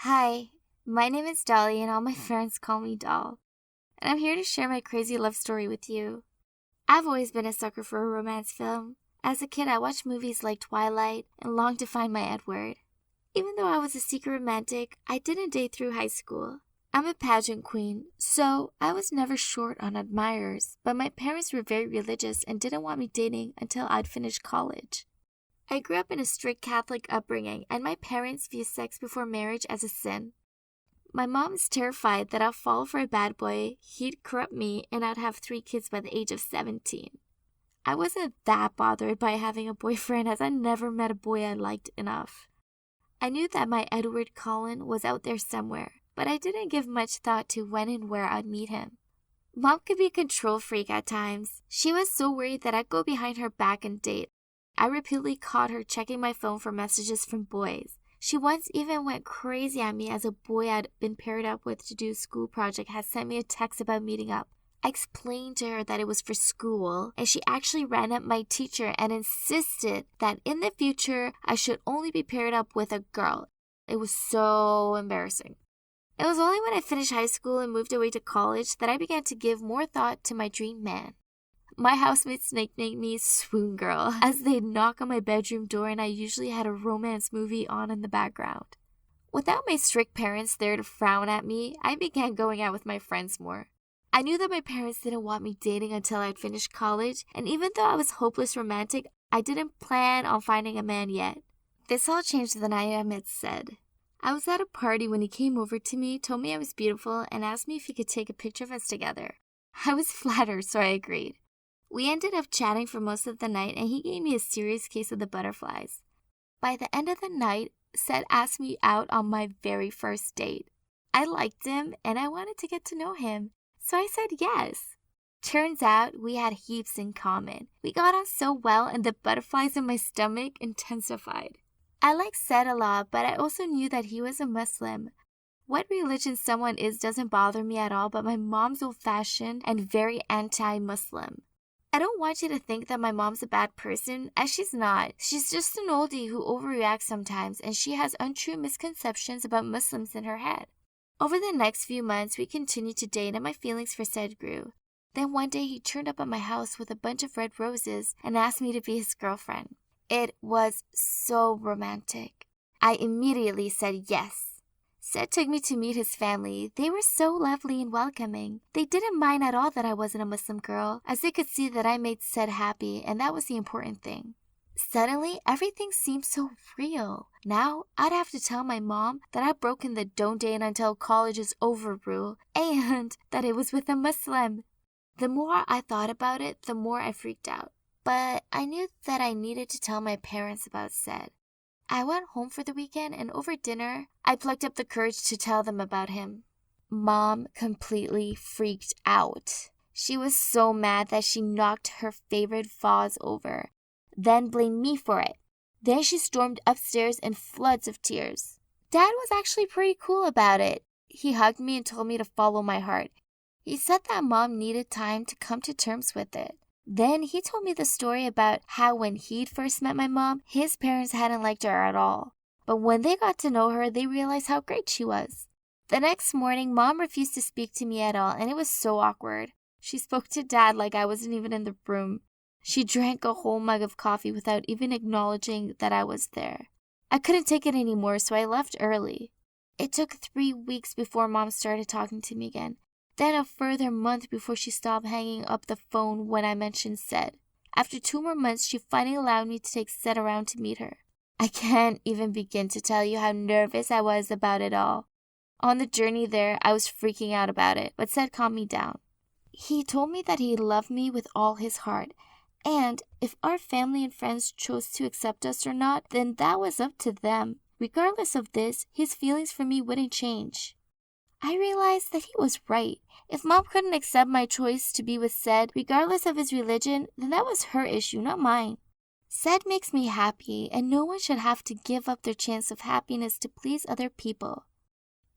Hi, my name is Dolly and all my friends call me Doll, and I'm here to share my crazy love story with you. I've always been a sucker for a romance film. As a kid, I watched movies like Twilight and longed to find my Edward. Even though I was a secret romantic, I didn't date through high school. I'm a pageant queen, so I was never short on admirers, but my parents were very religious and didn't want me dating until I'd finished college. I grew up in a strict Catholic upbringing, and my parents view sex before marriage as a sin. My mom is terrified that I'll fall for a bad boy, he'd corrupt me, and I'd have 3 kids by the age of 17. I wasn't that bothered by having a boyfriend as I never met a boy I liked enough. I knew that my Edward Cullen was out there somewhere, but I didn't give much thought to when and where I'd meet him. Mom could be a control freak at times. She was so worried that I'd go behind her back and date. I repeatedly caught her checking my phone for messages from boys. She once even went crazy at me as a boy I'd been paired up with to do a school project had sent me a text about meeting up. I explained to her that it was for school, and she actually ran up my teacher and insisted that in the future I should only be paired up with a girl. It was so embarrassing. It was only when I finished high school and moved away to college that I began to give more thought to my dream man. My housemates nicknamed me Swoon Girl, as they'd knock on my bedroom door and I usually had a romance movie on in the background. Without my strict parents there to frown at me, I began going out with my friends more. I knew that my parents didn't want me dating until I'd finished college, and even though I was hopeless romantic, I didn't plan on finding a man yet. This all changed the night I met Sid. I was at a party when he came over to me, told me I was beautiful, and asked me if he could take a picture of us together. I was flattered, so I agreed. We ended up chatting for most of the night, and he gave me a serious case of the butterflies. By the end of the night, Seth asked me out on my very first date. I liked him, and I wanted to get to know him, so I said yes. Turns out we had heaps in common. We got on so well, and the butterflies in my stomach intensified. I liked Seth a lot, but I also knew that he was a Muslim. What religion someone is doesn't bother me at all, but my mom's old-fashioned and very anti-Muslim. I don't want you to think that my mom's a bad person, as she's not. She's just an oldie who overreacts sometimes, and she has untrue misconceptions about Muslims in her head. Over the next few months, we continued to date and my feelings for Seth grew. Then one day he turned up at my house with a bunch of red roses and asked me to be his girlfriend. It was so romantic. I immediately said yes. Seth took me to meet his family. They were so lovely and welcoming. They didn't mind at all that I wasn't a Muslim girl, as they could see that I made Seth happy, and that was the important thing. Suddenly, everything seemed so real. Now, I'd have to tell my mom that I'd broken the don't date until college is over rule, and that it was with a Muslim. The more I thought about it, the more I freaked out. But I knew that I needed to tell my parents about Seth. I went home for the weekend, and over dinner, I plucked up the courage to tell them about him. Mom completely freaked out. She was so mad that she knocked her favorite vase over, then blamed me for it. Then she stormed upstairs in floods of tears. Dad was actually pretty cool about it. He hugged me and told me to follow my heart. He said that Mom needed time to come to terms with it. Then he told me the story about how when he'd first met my mom, his parents hadn't liked her at all. But when they got to know her, they realized how great she was. The next morning, Mom refused to speak to me at all, and it was so awkward. She spoke to Dad like I wasn't even in the room. She drank a whole mug of coffee without even acknowledging that I was there. I couldn't take it anymore, so I left early. It took 3 weeks before Mom started talking to me again. Then a further month before she stopped hanging up the phone when I mentioned Seth. After 2 more months, she finally allowed me to take Seth around to meet her. I can't even begin to tell you how nervous I was about it all. On the journey there, I was freaking out about it, but Seth calmed me down. He told me that he loved me with all his heart, and if our family and friends chose to accept us or not, then that was up to them. Regardless of this, his feelings for me wouldn't change. I realized that he was right. If Mom couldn't accept my choice to be with Seth, regardless of his religion, then that was her issue, not mine. Seth makes me happy, and no one should have to give up their chance of happiness to please other people.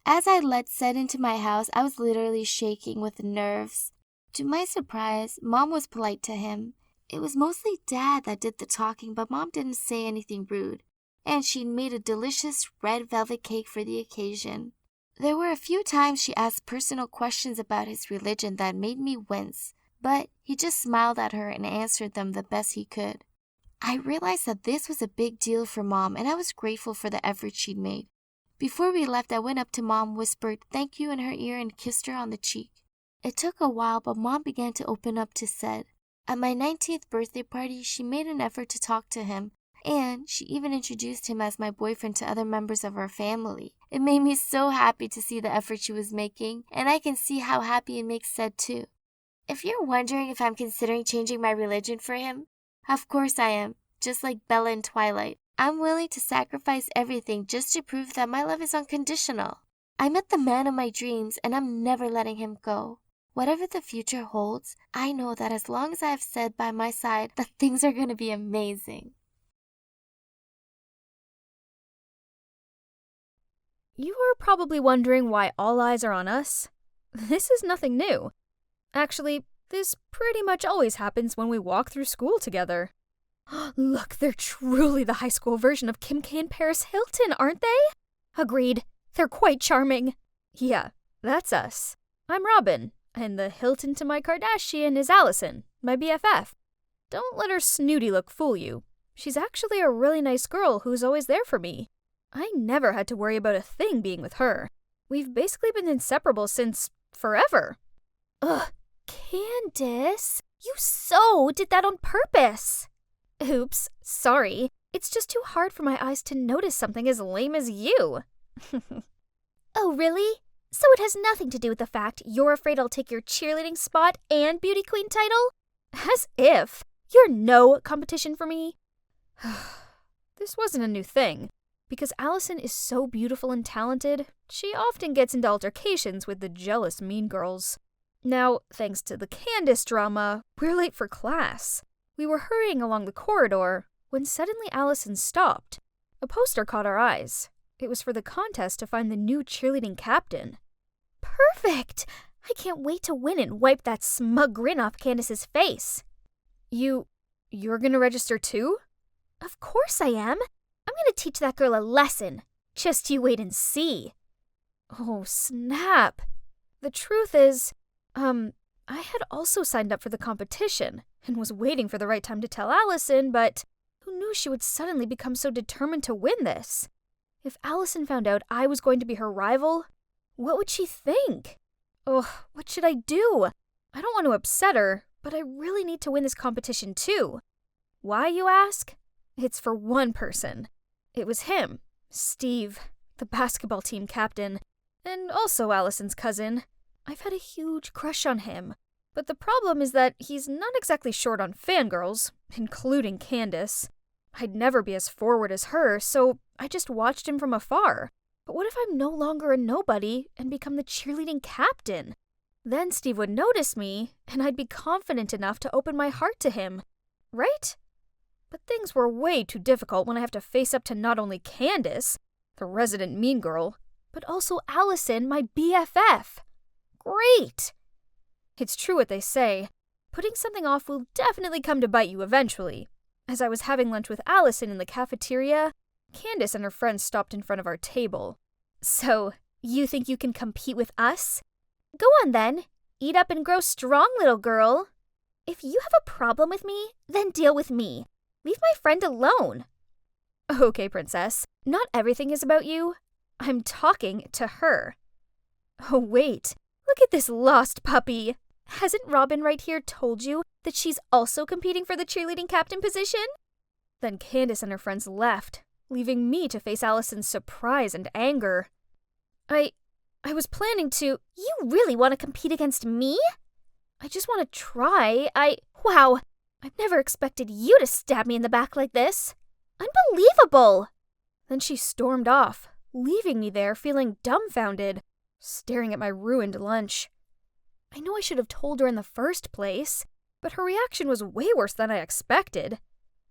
As I let Seth into my house, I was literally shaking with nerves. To my surprise, Mom was polite to him. It was mostly Dad that did the talking, but Mom didn't say anything rude. and she'd made a delicious red velvet cake for the occasion. There were a few times she asked personal questions about his religion that made me wince, but he just smiled at her and answered them the best he could. I realized that this was a big deal for Mom, and I was grateful for the effort she'd made. Before we left, I went up to Mom, whispered "thank you" in her ear, and kissed her on the cheek. It took a while, but Mom began to open up to Sed. At my 19th birthday party, she made an effort to talk to him, and she even introduced him as my boyfriend to other members of our family. It made me so happy to see the effort she was making, and I can see how happy it makes Sed too. If you're wondering if I'm considering changing my religion for him, of course I am, just like Bella in Twilight. I'm willing to sacrifice everything just to prove that my love is unconditional. I met the man of my dreams, and I'm never letting him go. Whatever the future holds, I know that as long as I have Sed by my side, that things are going to be amazing. You are probably wondering why all eyes are on us. This is nothing new. Actually, this pretty much always happens when we walk through school together. Look, they're truly the high school version of Kim K and Paris Hilton, aren't they? Agreed. They're quite charming. Yeah, that's us. I'm Robin, and the Hilton to my Kardashian is Allison, my BFF. Don't let her snooty look fool you. She's actually a really nice girl who's always there for me. I never had to worry about a thing being with her. We've basically been inseparable since forever. Ugh, Candace, you so did that on purpose. Oops, sorry. It's just too hard for my eyes to notice something as lame as you. Oh, really? So it has nothing to do with the fact you're afraid I'll take your cheerleading spot and beauty queen title? As if. You're no competition for me. This wasn't a new thing. Because Allison is so beautiful and talented, she often gets into altercations with the jealous mean girls. Now, thanks to the Candace drama, we're late for class. We were hurrying along the corridor when suddenly Allison stopped. A poster caught our eyes. It was for the contest to find the new cheerleading captain. Perfect! I can't wait to win and wipe that smug grin off Candace's face. You're gonna register too? Of course I am. I'm gonna teach that girl a lesson. Just you wait and see. Oh, snap. The truth is, I had also signed up for the competition and was waiting for the right time to tell Allison, but who knew she would suddenly become so determined to win this? If Allison found out I was going to be her rival, what would she think? Ugh, what should I do? I don't want to upset her, but I really need to win this competition too. Why, you ask? It's for one person. It was him, Steve, the basketball team captain, and also Allison's cousin. I've had a huge crush on him, but the problem is that he's not exactly short on fangirls, including Candace. I'd never be as forward as her, so I just watched him from afar. But what if I'm no longer a nobody and become the cheerleading captain? Then Steve would notice me, and I'd be confident enough to open my heart to him. Right? But things were way too difficult when I have to face up to not only Candace, the resident mean girl, but also Allison, my BFF. Great! It's true what they say. Putting something off will definitely come to bite you eventually. As I was having lunch with Allison in the cafeteria, Candace and her friends stopped in front of our table. So, you think you can compete with us? Go on then. Eat up and grow strong, little girl. If you have a problem with me, then deal with me. Leave my friend alone. Okay, princess. Not everything is about you. I'm talking to her. Oh, wait. Look at this lost puppy. Hasn't Robin right here told you that she's also competing for the cheerleading captain position? Then Candace and her friends left, leaving me to face Allison's surprise and anger. I was planning to... You really want to compete against me? I just want to try. Wow, I've never expected you to stab me in the back like this. Unbelievable! Then she stormed off, leaving me there feeling dumbfounded, staring at my ruined lunch. I know I should have told her in the first place, but her reaction was way worse than I expected.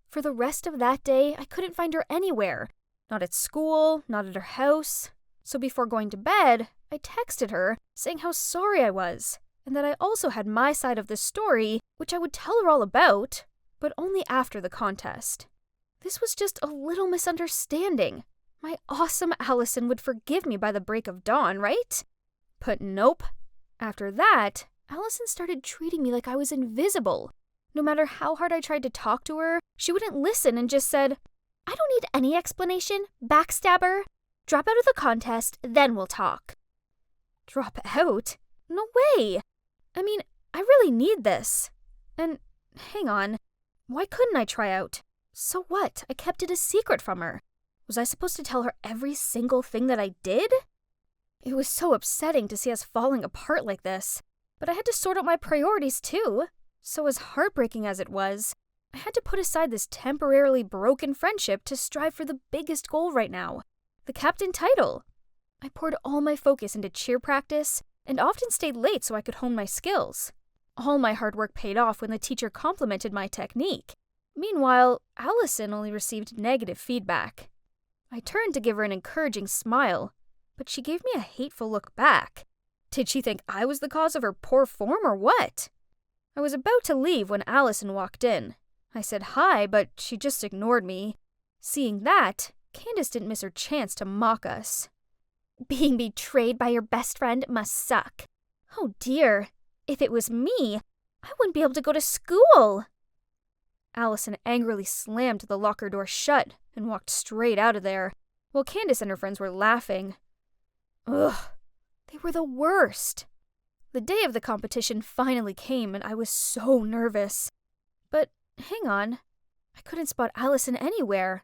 For the rest of that day, I couldn't find her anywhere. Not at school, not at her house. So before going to bed, I texted her, saying how sorry I was, and that I also had my side of the story, which I would tell her all about, but only after the contest. This was just a little misunderstanding. My awesome Allison would forgive me by the break of dawn, right? But nope. After that, Allison started treating me like I was invisible. No matter how hard I tried to talk to her, she wouldn't listen and just said, "I don't need any explanation, backstabber. Drop out of the contest, then we'll talk." Drop out? No way! I mean, I really need this. And, hang on, why couldn't I try out? So what? I kept it a secret from her. Was I supposed to tell her every single thing that I did? It was so upsetting to see us falling apart like this, but I had to sort out my priorities too. So as heartbreaking as it was, I had to put aside this temporarily broken friendship to strive for the biggest goal right now, the captain title. I poured all my focus into cheer practice and often stayed late so I could hone my skills. All my hard work paid off when the teacher complimented my technique. Meanwhile, Allison only received negative feedback. I turned to give her an encouraging smile, but she gave me a hateful look back. Did she think I was the cause of her poor form or what? I was about to leave when Allison walked in. I said hi, but she just ignored me. Seeing that, Candace didn't miss her chance to mock us. "Being betrayed by your best friend must suck." Oh dear, if it was me, I wouldn't be able to go to school. Allison angrily slammed the locker door shut and walked straight out of there, while Candace and her friends were laughing. Ugh, they were the worst. The day of the competition finally came and I was so nervous. But hang on, I couldn't spot Allison anywhere.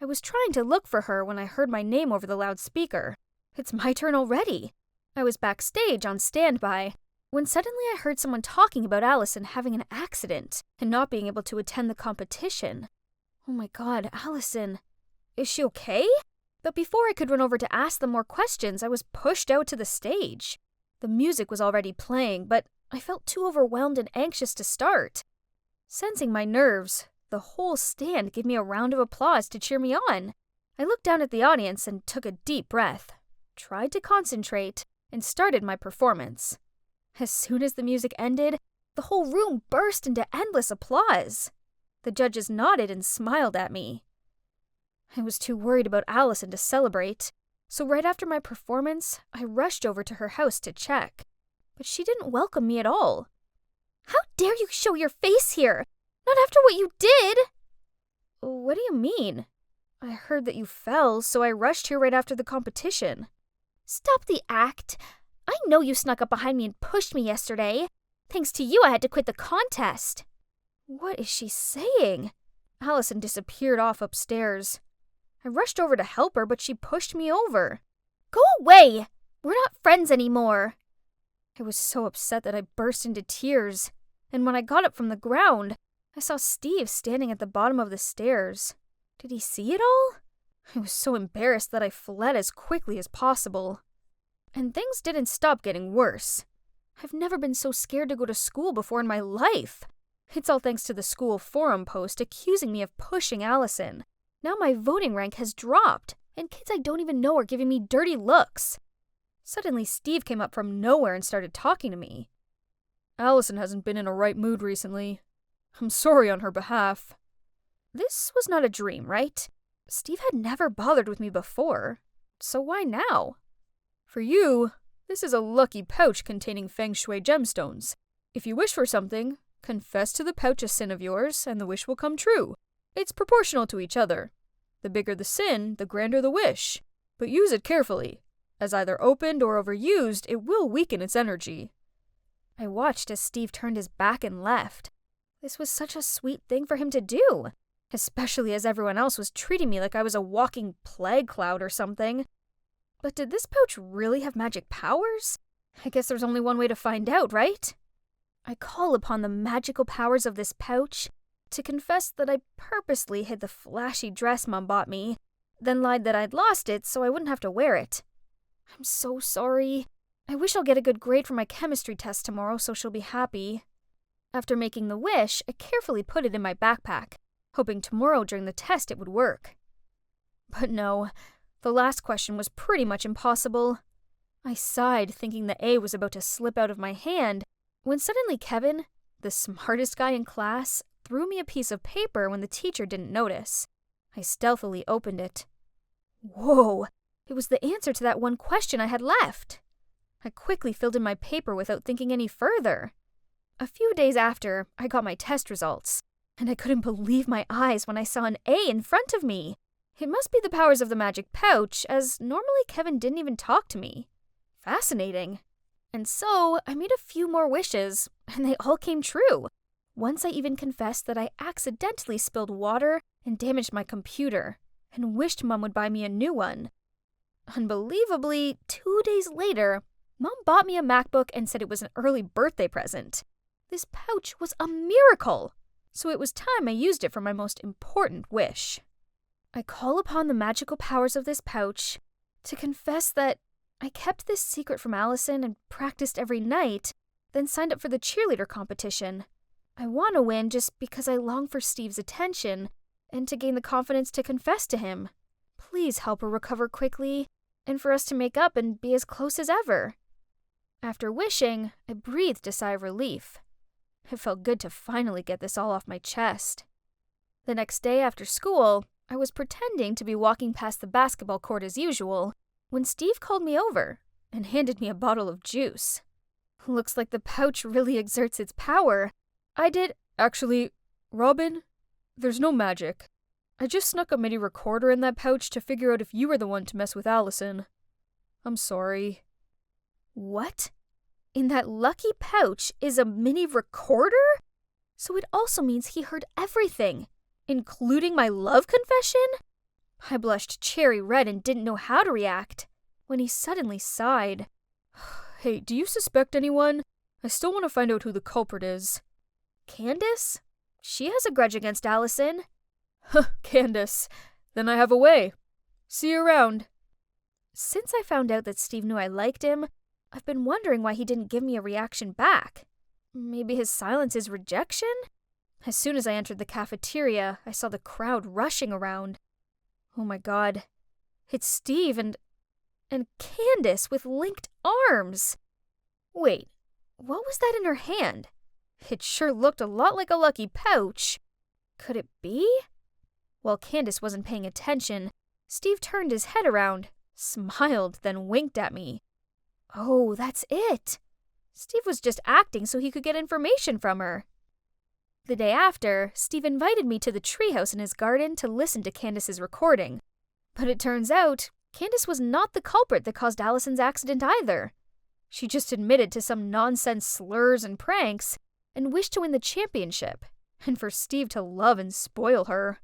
I was trying to look for her when I heard my name over the loudspeaker. It's my turn already. I was backstage on standby when suddenly I heard someone talking about Allison having an accident and not being able to attend the competition. Oh my god, Allison. Is she okay? But before I could run over to ask them more questions, I was pushed out to the stage. The music was already playing, but I felt too overwhelmed and anxious to start. Sensing my nerves, the whole stand gave me a round of applause to cheer me on. I looked down at the audience and took a deep breath, tried to concentrate, and started my performance. As soon as the music ended, the whole room burst into endless applause. The judges nodded and smiled at me. I was too worried about Allison to celebrate, so right after my performance, I rushed over to her house to check. But she didn't welcome me at all. "How dare you show your face here? Not after what you did!" What do you mean? I heard that you fell, so I rushed here right after the competition. "Stop the act. I know you snuck up behind me and pushed me yesterday. Thanks to you, I had to quit the contest." What is she saying? Allison disappeared off upstairs. I rushed over to help her, but she pushed me over. "Go away! We're not friends anymore." I was so upset that I burst into tears, and when I got up from the ground, I saw Steve standing at the bottom of the stairs. Did he see it all? I was so embarrassed that I fled as quickly as possible. And things didn't stop getting worse. I've never been so scared to go to school before in my life. It's all thanks to the school forum post accusing me of pushing Allison. Now my voting rank has dropped, and kids I don't even know are giving me dirty looks. Suddenly, Steve came up from nowhere and started talking to me. "Allison hasn't been in a right mood recently. I'm sorry on her behalf." This was not a dream, right? Steve had never bothered with me before, so why now? "For you, this is a lucky pouch containing feng shui gemstones. If you wish for something, confess to the pouch a sin of yours, and the wish will come true. It's proportional to each other. The bigger the sin, the grander the wish. But use it carefully, as either opened or overused, it will weaken its energy." I watched as Steve turned his back and left. This was such a sweet thing for him to do, especially as everyone else was treating me like I was a walking plague cloud or something. But did this pouch really have magic powers? I guess there's only one way to find out, right? I call upon the magical powers of this pouch to confess that I purposely hid the flashy dress Mom bought me, then lied that I'd lost it so I wouldn't have to wear it. I'm so sorry. I wish I'll get a good grade for my chemistry test tomorrow so she'll be happy. After making the wish, I carefully put it in my backpack, hoping tomorrow during the test it would work. But no, the last question was pretty much impossible. I sighed, thinking the A was about to slip out of my hand, when suddenly Kevin, the smartest guy in class, threw me a piece of paper when the teacher didn't notice. I stealthily opened it. Whoa! It was the answer to that one question I had left. I quickly filled in my paper without thinking any further. A few days after, I got my test results, and I couldn't believe my eyes when I saw an A in front of me. It must be the powers of the magic pouch, as normally Kevin didn't even talk to me. Fascinating. And so, I made a few more wishes, and they all came true. Once I even confessed that I accidentally spilled water and damaged my computer, and wished Mom would buy me a new one. Unbelievably, 2 days later, Mom bought me a MacBook and said it was an early birthday present. This pouch was a miracle, so it was time I used it for my most important wish. I call upon the magical powers of this pouch to confess that I kept this secret from Allison and practiced every night, then signed up for the cheerleader competition. I want to win just because I long for Steve's attention and to gain the confidence to confess to him. Please help her recover quickly and for us to make up and be as close as ever. After wishing, I breathed a sigh of relief. It felt good to finally get this all off my chest. The next day after school, I was pretending to be walking past the basketball court as usual when Steve called me over and handed me a bottle of juice. Looks like the pouch really exerts its power. Actually, Robin, there's no magic. I just snuck a MIDI recorder in that pouch to figure out if you were the one to mess with Allison. I'm sorry. What? In that lucky pouch is a mini recorder? So it also means he heard everything, including my love confession? I blushed cherry red and didn't know how to react, when he suddenly sighed. Hey, do you suspect anyone? I still want to find out who the culprit is. Candace? She has a grudge against Allison. Candace. Then I have a way. See you around. Since I found out that Steve knew I liked him, I've been wondering why he didn't give me a reaction back. Maybe his silence is rejection? As soon as I entered the cafeteria, I saw the crowd rushing around. Oh my god. It's Steve and Candace with linked arms. Wait, what was that in her hand? It sure looked a lot like a lucky pouch. Could it be? While Candace wasn't paying attention, Steve turned his head around, smiled, then winked at me. Oh, that's it. Steve was just acting so he could get information from her. The day after, Steve invited me to the treehouse in his garden to listen to Candace's recording. But it turns out, Candace was not the culprit that caused Allison's accident either. She just admitted to some nonsense slurs and pranks and wished to win the championship, and for Steve to love and spoil her.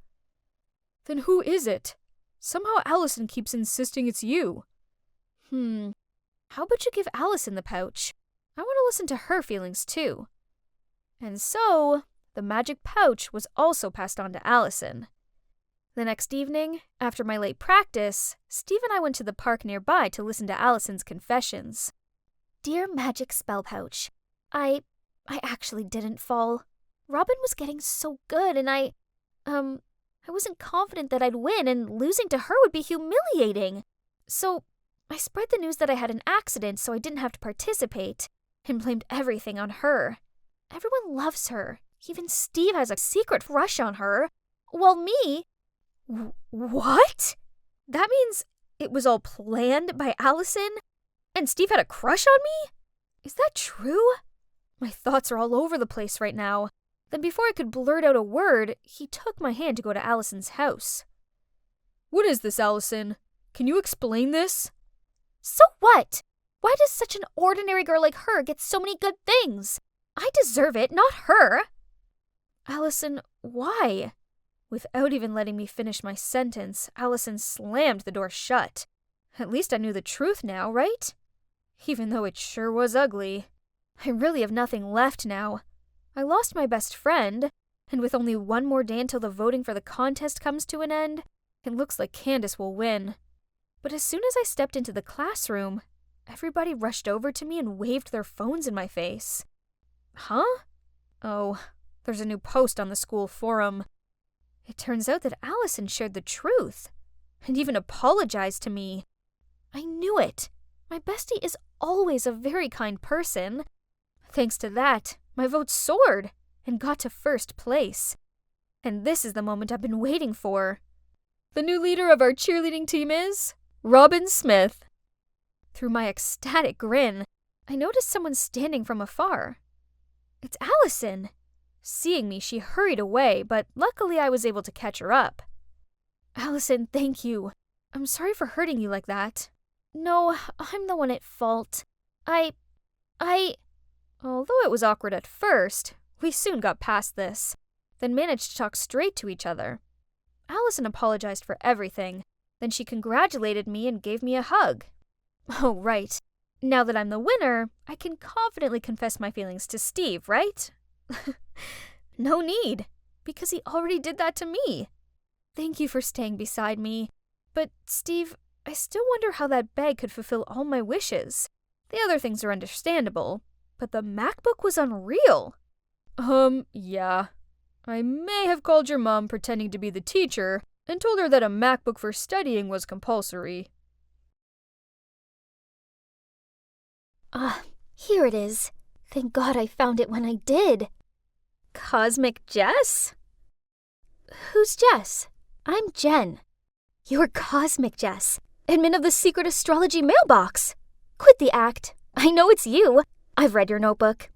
Then who is it? Somehow Allison keeps insisting it's you. How about you give Allison the pouch? I want to listen to her feelings too. And so, the magic pouch was also passed on to Allison. The next evening, after my late practice, Steve and I went to the park nearby to listen to Allison's confessions. Dear magic spell pouch, I actually didn't fall. Robin was getting so good and I wasn't confident that I'd win and losing to her would be humiliating. So, I spread the news that I had an accident so I didn't have to participate and blamed everything on her. Everyone loves her. Even Steve has a secret crush on her. While me... What? That means it was all planned by Allison? And Steve had a crush on me? Is that true? My thoughts are all over the place right now. Then before I could blurt out a word, he took my hand to go to Allison's house. What is this, Allison? Can you explain this? So what? Why does such an ordinary girl like her get so many good things? I deserve it, not her. Allison, why? Without even letting me finish my sentence, Allison slammed the door shut. At least I knew the truth now, right? Even though it sure was ugly. I really have nothing left now. I lost my best friend, and with only one more day until the voting for the contest comes to an end, it looks like Candace will win. But as soon as I stepped into the classroom, everybody rushed over to me and waved their phones in my face. Huh? Oh, there's a new post on the school forum. It turns out that Allison shared the truth, and even apologized to me. I knew it. My bestie is always a very kind person. Thanks to that, my vote soared and got to first place. And this is the moment I've been waiting for. The new leader of our cheerleading team is Robin Smith. Through my ecstatic grin, I noticed someone standing from afar. It's Allison. Seeing me, she hurried away, but luckily I was able to catch her up. Allison, thank you. I'm sorry for hurting you like that. No, I'm the one at fault. Although it was awkward at first, we soon got past this, then managed to talk straight to each other. Allison apologized for everything, then she congratulated me and gave me a hug. Oh, right. Now that I'm the winner, I can confidently confess my feelings to Steve, right? No need, because he already did that to me. Thank you for staying beside me. But, Steve, I still wonder how that bag could fulfill all my wishes. The other things are understandable, but the MacBook was unreal. Yeah. I may have called your mom pretending to be the teacher and told her that a MacBook for studying was compulsory. Here it is. Thank God I found it when I did. Cosmic Jess? Who's Jess? I'm Jen. You're Cosmic Jess, admin of the secret astrology mailbox. Quit the act. I know it's you. I've read your notebook.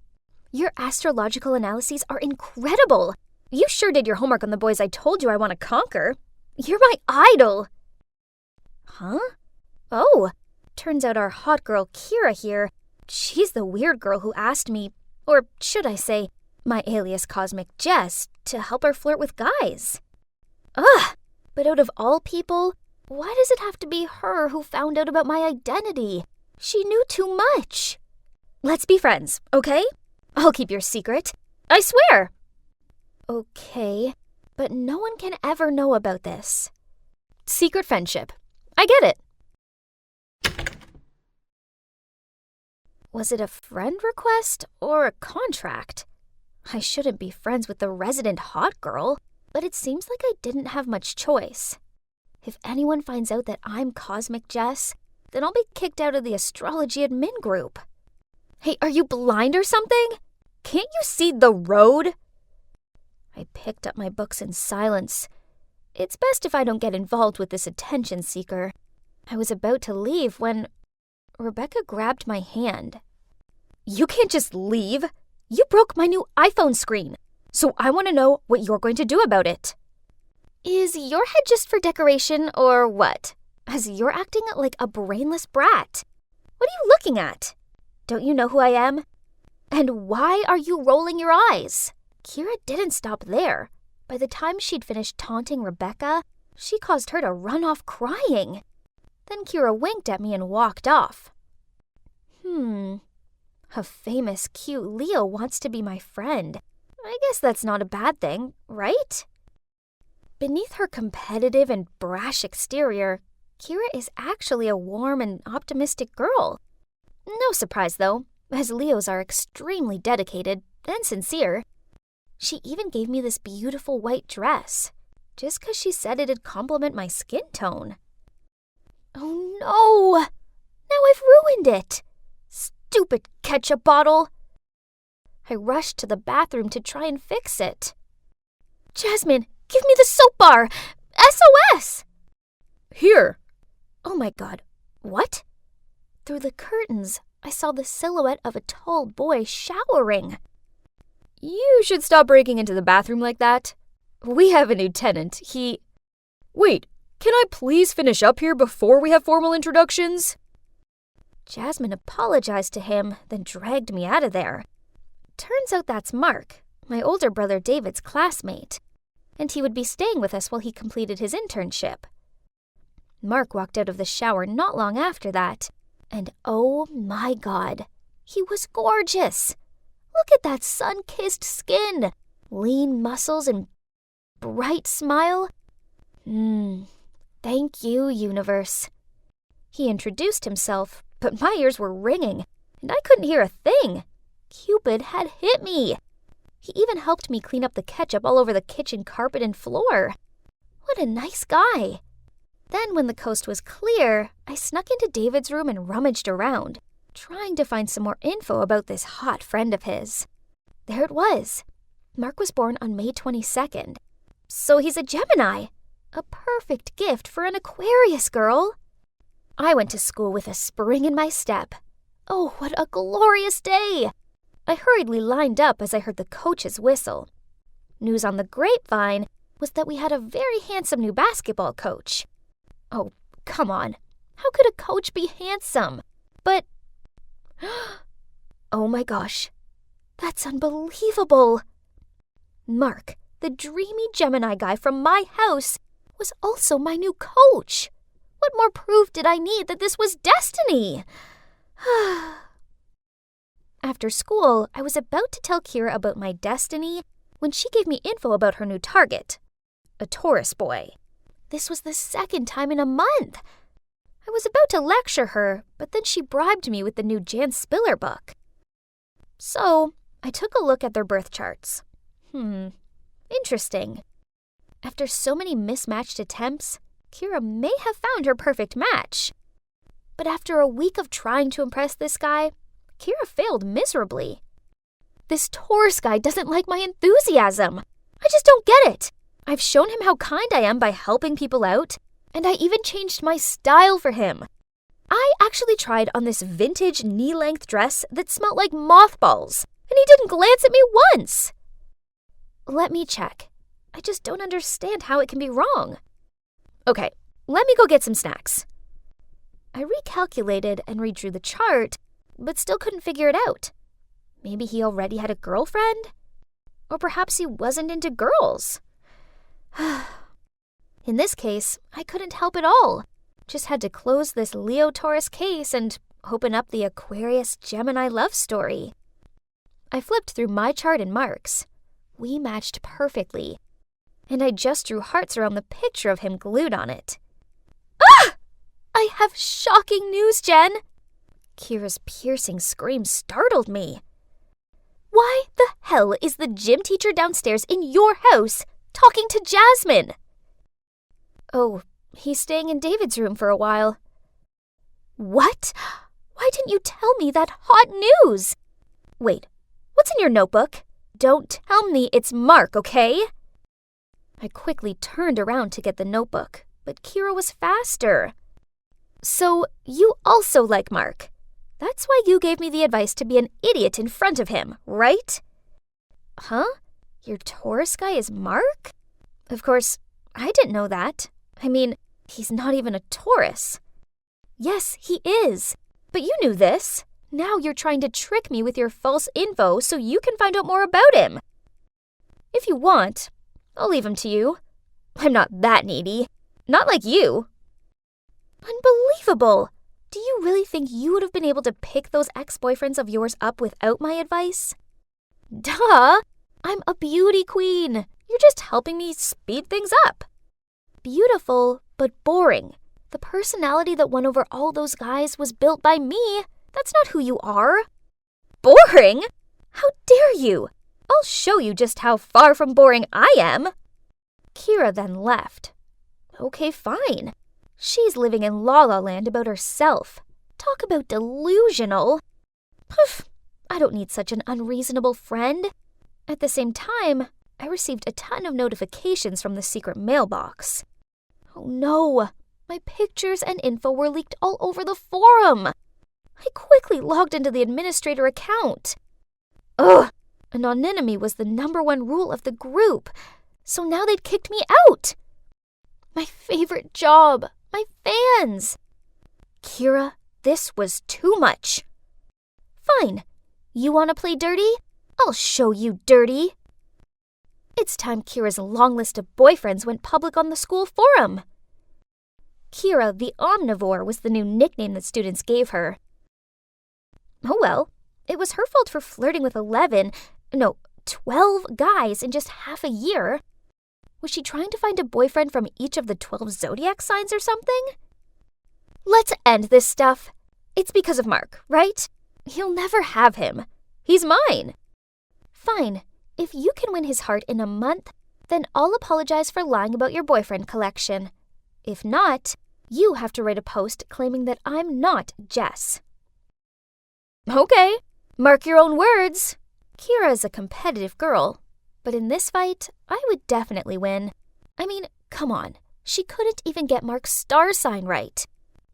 Your astrological analyses are incredible. You sure did your homework on the boys I told you I want to conquer. You're my idol. Huh? Oh, turns out our hot girl Kira here, she's the weird girl who asked me, or should I say, my alias Cosmic Jess, to help her flirt with guys. Ugh! But out of all people, why does it have to be her who found out about my identity? She knew too much. Let's be friends, okay? I'll keep your secret. I swear! Okay, but no one can ever know about this. Secret friendship. I get it. Was it a friend request or a contract? I shouldn't be friends with the resident hot girl, but it seems like I didn't have much choice. If anyone finds out that I'm Cosmic Jess, then I'll be kicked out of the astrology admin group. Hey, are you blind or something? Can't you see the road? I picked up my books in silence. It's best if I don't get involved with this attention seeker. I was about to leave when Rebecca grabbed my hand. You can't just leave. You broke my new iPhone screen, so I want to know what you're going to do about it. Is your head just for decoration or what? As you're acting like a brainless brat. What are you looking at? Don't you know who I am? And why are you rolling your eyes? Kira didn't stop there. By the time she'd finished taunting Rebecca, she caused her to run off crying. Then Kira winked at me and walked off. A famous, cute Leo wants to be my friend. I guess that's not a bad thing, right? Beneath her competitive and brash exterior, Kira is actually a warm and optimistic girl. No surprise, though, as Leos are extremely dedicated and sincere. She even gave me this beautiful white dress, just 'cause she said it'd complement my skin tone. Oh no! Now I've ruined it! Stupid ketchup bottle! I rushed to the bathroom to try and fix it. Jasmine, give me the soap bar! SOS! Here! Oh my God, what? Through the curtains, I saw the silhouette of a tall boy showering. You should stop breaking into the bathroom like that. We have a new tenant. Wait, can I please finish up here before we have formal introductions? Jasmine apologized to him, then dragged me out of there. Turns out that's Mark, my older brother David's classmate, and he would be staying with us while he completed his internship. Mark walked out of the shower not long after that, and oh my God, he was gorgeous. Look at that sun-kissed skin, lean muscles, and bright smile. Thank you, universe. He introduced himself, but my ears were ringing, and I couldn't hear a thing. Cupid had hit me. He even helped me clean up the ketchup all over the kitchen carpet and floor. What a nice guy. Then when the coast was clear, I snuck into David's room and rummaged around, trying to find some more info about this hot friend of his. There it was. Mark was born on May 22nd. So he's a Gemini. A perfect gift for an Aquarius girl. I went to school with a spring in my step. Oh, what a glorious day! I hurriedly lined up as I heard the coach's whistle. News on the grapevine was that we had a very handsome new basketball coach. Oh, come on. How could a coach be handsome? But... oh my gosh. That's unbelievable. Mark, the dreamy Gemini guy from my house, was also my new coach. What more proof did I need that this was destiny? After school, I was about to tell Kira about my destiny when she gave me info about her new target, a Taurus boy. This was the second time in a month. I was about to lecture her, but then she bribed me with the new Jan Spiller book. So, I took a look at their birth charts. Interesting. After so many mismatched attempts, Kira may have found her perfect match. But after a week of trying to impress this guy, Kira failed miserably. This Taurus guy doesn't like my enthusiasm. I just don't get it. I've shown him how kind I am by helping people out, and I even changed my style for him. I actually tried on this vintage knee-length dress that smelled like mothballs, and he didn't glance at me once. Let me check. I just don't understand how it can be wrong. Okay, let me go get some snacks. I recalculated and redrew the chart, but still couldn't figure it out. Maybe he already had a girlfriend? Or perhaps he wasn't into girls. In this case, I couldn't help at all. Just had to close this Leo-Taurus case and open up the Aquarius-Gemini love story. I flipped through my chart and Mark's. We matched perfectly. And I just drew hearts around the picture of him glued on it. Ah! I have shocking news, Jen! Kira's piercing scream startled me. Why the hell is the gym teacher downstairs in your house talking to Jasmine? Oh, he's staying in David's room for a while. What? Why didn't you tell me that hot news? Wait, what's in your notebook? Don't tell me it's Mark, okay? I quickly turned around to get the notebook, but Kira was faster. So, you also like Mark. That's why you gave me the advice to be an idiot in front of him, right? Huh? Your Taurus guy is Mark? Of course, I didn't know that. I mean, he's not even a Taurus. Yes, he is. But you knew this. Now you're trying to trick me with your false info so you can find out more about him. If you want, I'll leave him to you. I'm not that needy. Not like you. Unbelievable! Do you really think you would have been able to pick those ex-boyfriends of yours up without my advice? Duh! I'm a beauty queen. You're just helping me speed things up. Beautiful, but boring. The personality that won over all those guys was built by me. That's not who you are. Boring? How dare you? I'll show you just how far from boring I am. Kira then left. Okay, fine. She's living in La La Land about herself. Talk about delusional. Poof, I don't need such an unreasonable friend. At the same time, I received a ton of notifications from the secret mailbox. Oh no, my pictures and info were leaked all over the forum. I quickly logged into the administrator account. Ugh, anonymity was the #1 rule of the group, so now they'd kicked me out. My favorite job, my fans. Kira, this was too much. Fine, you want to play dirty? I'll show you dirty. It's time Kira's long list of boyfriends went public on the school forum. Kira the Omnivore was the new nickname that students gave her. Oh well, it was her fault for flirting with 12 guys in just half a year. Was she trying to find a boyfriend from each of the 12 zodiac signs or something? Let's end this stuff. It's because of Mark, right? You'll never have him. He's mine. Fine. If you can win his heart in a month, then I'll apologize for lying about your boyfriend collection. If not, you have to write a post claiming that I'm not Jess. Okay, mark your own words. Kira is a competitive girl, but in this fight, I would definitely win. I mean, come on. She couldn't even get Mark's star sign right.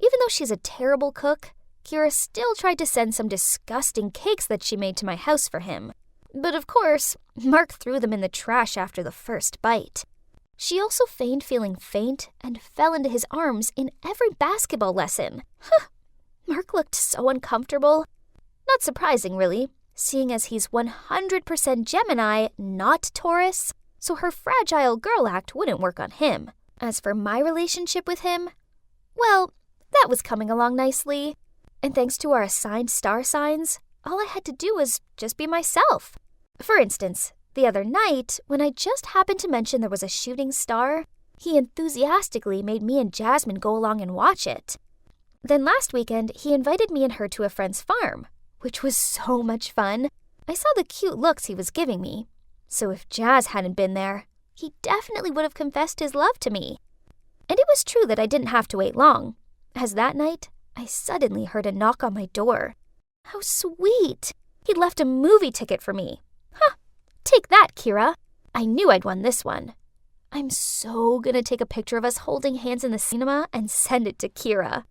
Even though she's a terrible cook, Kira still tried to send some disgusting cakes that she made to my house for him. But of course, Mark threw them in the trash after the first bite. She also feigned feeling faint and fell into his arms in every basketball lesson. Mark looked so uncomfortable. Not surprising, really, seeing as he's 100% Gemini, not Taurus, so her fragile girl act wouldn't work on him. As for my relationship with him, well, that was coming along nicely. And thanks to our assigned star signs, all I had to do was just be myself. For instance, the other night, when I just happened to mention there was a shooting star, he enthusiastically made me and Jasmine go along and watch it. Then last weekend, he invited me and her to a friend's farm, which was so much fun. I saw the cute looks he was giving me. So if Jazz hadn't been there, he definitely would have confessed his love to me. And it was true that I didn't have to wait long, as that night, I suddenly heard a knock on my door. How sweet! He'd left a movie ticket for me. Take that, Kira. I knew I'd won this one. I'm so gonna take a picture of us holding hands in the cinema and send it to Kira.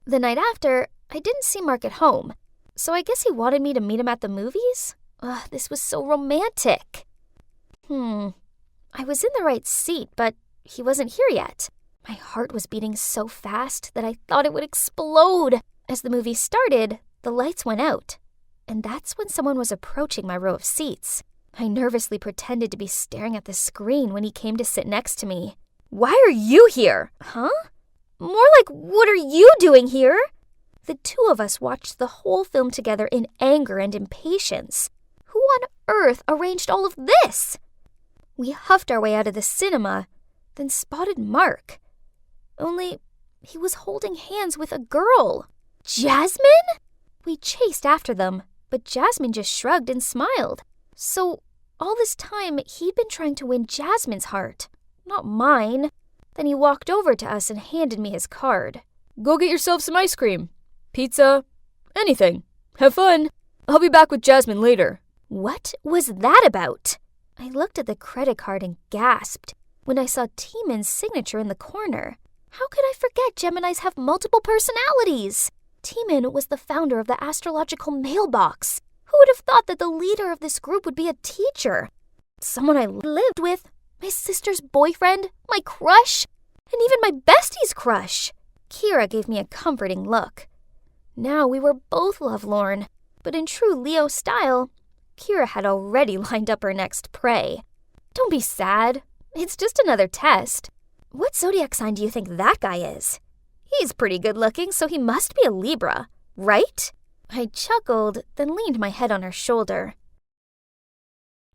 The night after, I didn't see Mark at home, so I guess he wanted me to meet him at the movies? This was so romantic. I was in the right seat, but he wasn't here yet. My heart was beating so fast that I thought it would explode. As the movie started, the lights went out, and that's when someone was approaching my row of seats. I nervously pretended to be staring at the screen when he came to sit next to me. Why are you here? Huh? More like, what are you doing here? The two of us watched the whole film together in anger and impatience. Who on earth arranged all of this? We huffed our way out of the cinema, then spotted Mark. Only he was holding hands with a girl. Jasmine? We chased after them, but Jasmine just shrugged and smiled. So all this time, he'd been trying to win Jasmine's heart, not mine. Then he walked over to us and handed me his card. Go get yourself some ice cream, pizza, anything. Have fun. I'll be back with Jasmine later. What was that about? I looked at the credit card and gasped when I saw Timon's signature in the corner. How could I forget Geminis have multiple personalities? Timon was the founder of the astrological mailbox. Who would have thought that the leader of this group would be a teacher? Someone I lived with, my sister's boyfriend, my crush, and even my bestie's crush. Kira gave me a comforting look. Now we were both lovelorn, but in true Leo style, Kira had already lined up her next prey. Don't be sad. It's just another test. What zodiac sign do you think that guy is? He's pretty good looking, so he must be a Libra, right? I chuckled, then leaned my head on her shoulder.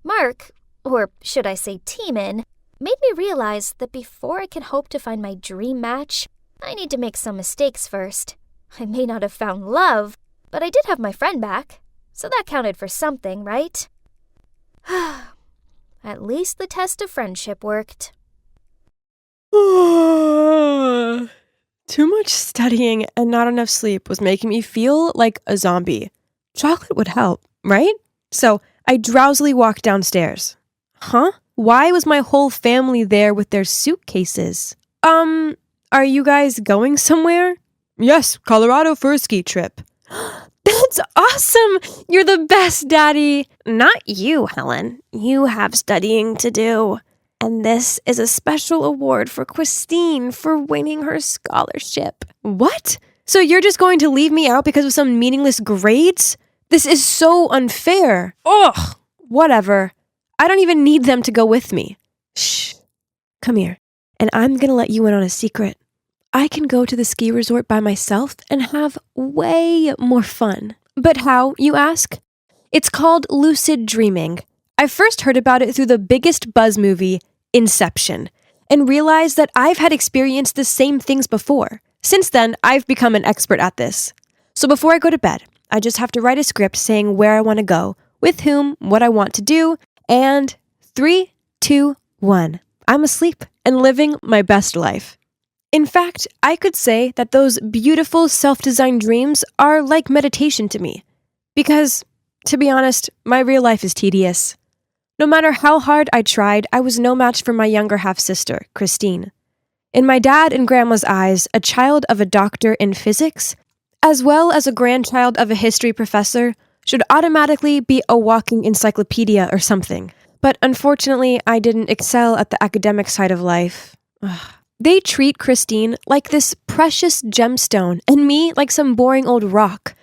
Mark, or should I say Timon, made me realize that before I can hope to find my dream match, I need to make some mistakes first. I may not have found love, but I did have my friend back, so that counted for something, right? At least the test of friendship worked. Too much studying and not enough sleep was making me feel like a zombie. Chocolate would help, right? So I drowsily walked downstairs. Huh? Why was my whole family there with their suitcases? Are you guys going somewhere? Yes, Colorado for a ski trip. That's awesome! You're the best, Daddy! Not you, Helen. You have studying to do. And this is a special award for Christine for winning her scholarship. What? So you're just going to leave me out because of some meaningless grades? This is so unfair. Ugh! Whatever. I don't even need them to go with me. Shh. Come here. And I'm gonna let you in on a secret. I can go to the ski resort by myself and have way more fun. But how, you ask? It's called lucid dreaming. I first heard about it through the biggest buzz movie, Inception, and realized that I've had experienced the same things before. Since then, I've become an expert at this. So before I go to bed, I just have to write a script saying where I want to go, with whom, what I want to do, and 3, 2, 1. I'm asleep and living my best life. In fact, I could say that those beautiful self-designed dreams are like meditation to me. Because, to be honest, my real life is tedious. No matter how hard I tried, I was no match for my younger half-sister, Christine. In my dad and grandma's eyes, a child of a doctor in physics, as well as a grandchild of a history professor, should automatically be a walking encyclopedia or something. But unfortunately, I didn't excel at the academic side of life. Ugh. They treat Christine like this precious gemstone and me like some boring old rock.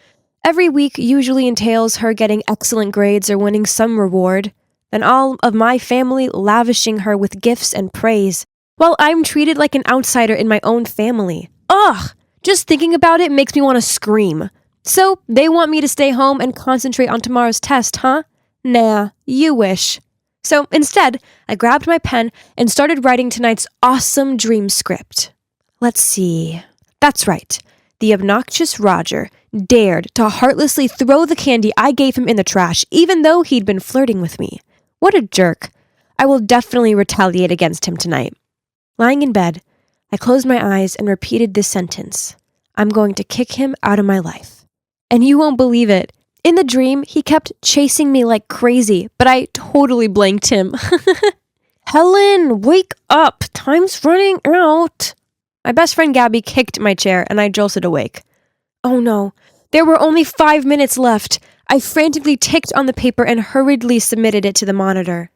Every week usually entails her getting excellent grades or winning some reward, and all of my family lavishing her with gifts and praise, while I'm treated like an outsider in my own family. Ugh! Just thinking about it makes me want to scream. So, they want me to stay home and concentrate on tomorrow's test, huh? Nah, you wish. So, instead, I grabbed my pen and started writing tonight's awesome dream script. Let's see. That's right. The obnoxious Roger dared to heartlessly throw the candy I gave him in the trash, even though he'd been flirting with me. What a jerk. I will definitely retaliate against him tonight. Lying in bed, I closed my eyes and repeated this sentence. I'm going to kick him out of my life. And you won't believe it. In the dream, he kept chasing me like crazy, but I totally blanked him. Helen, wake up! Time's running out! My best friend Gabby kicked my chair and I jolted awake. Oh no, there were only 5 minutes left. I frantically ticked on the paper and hurriedly submitted it to the monitor.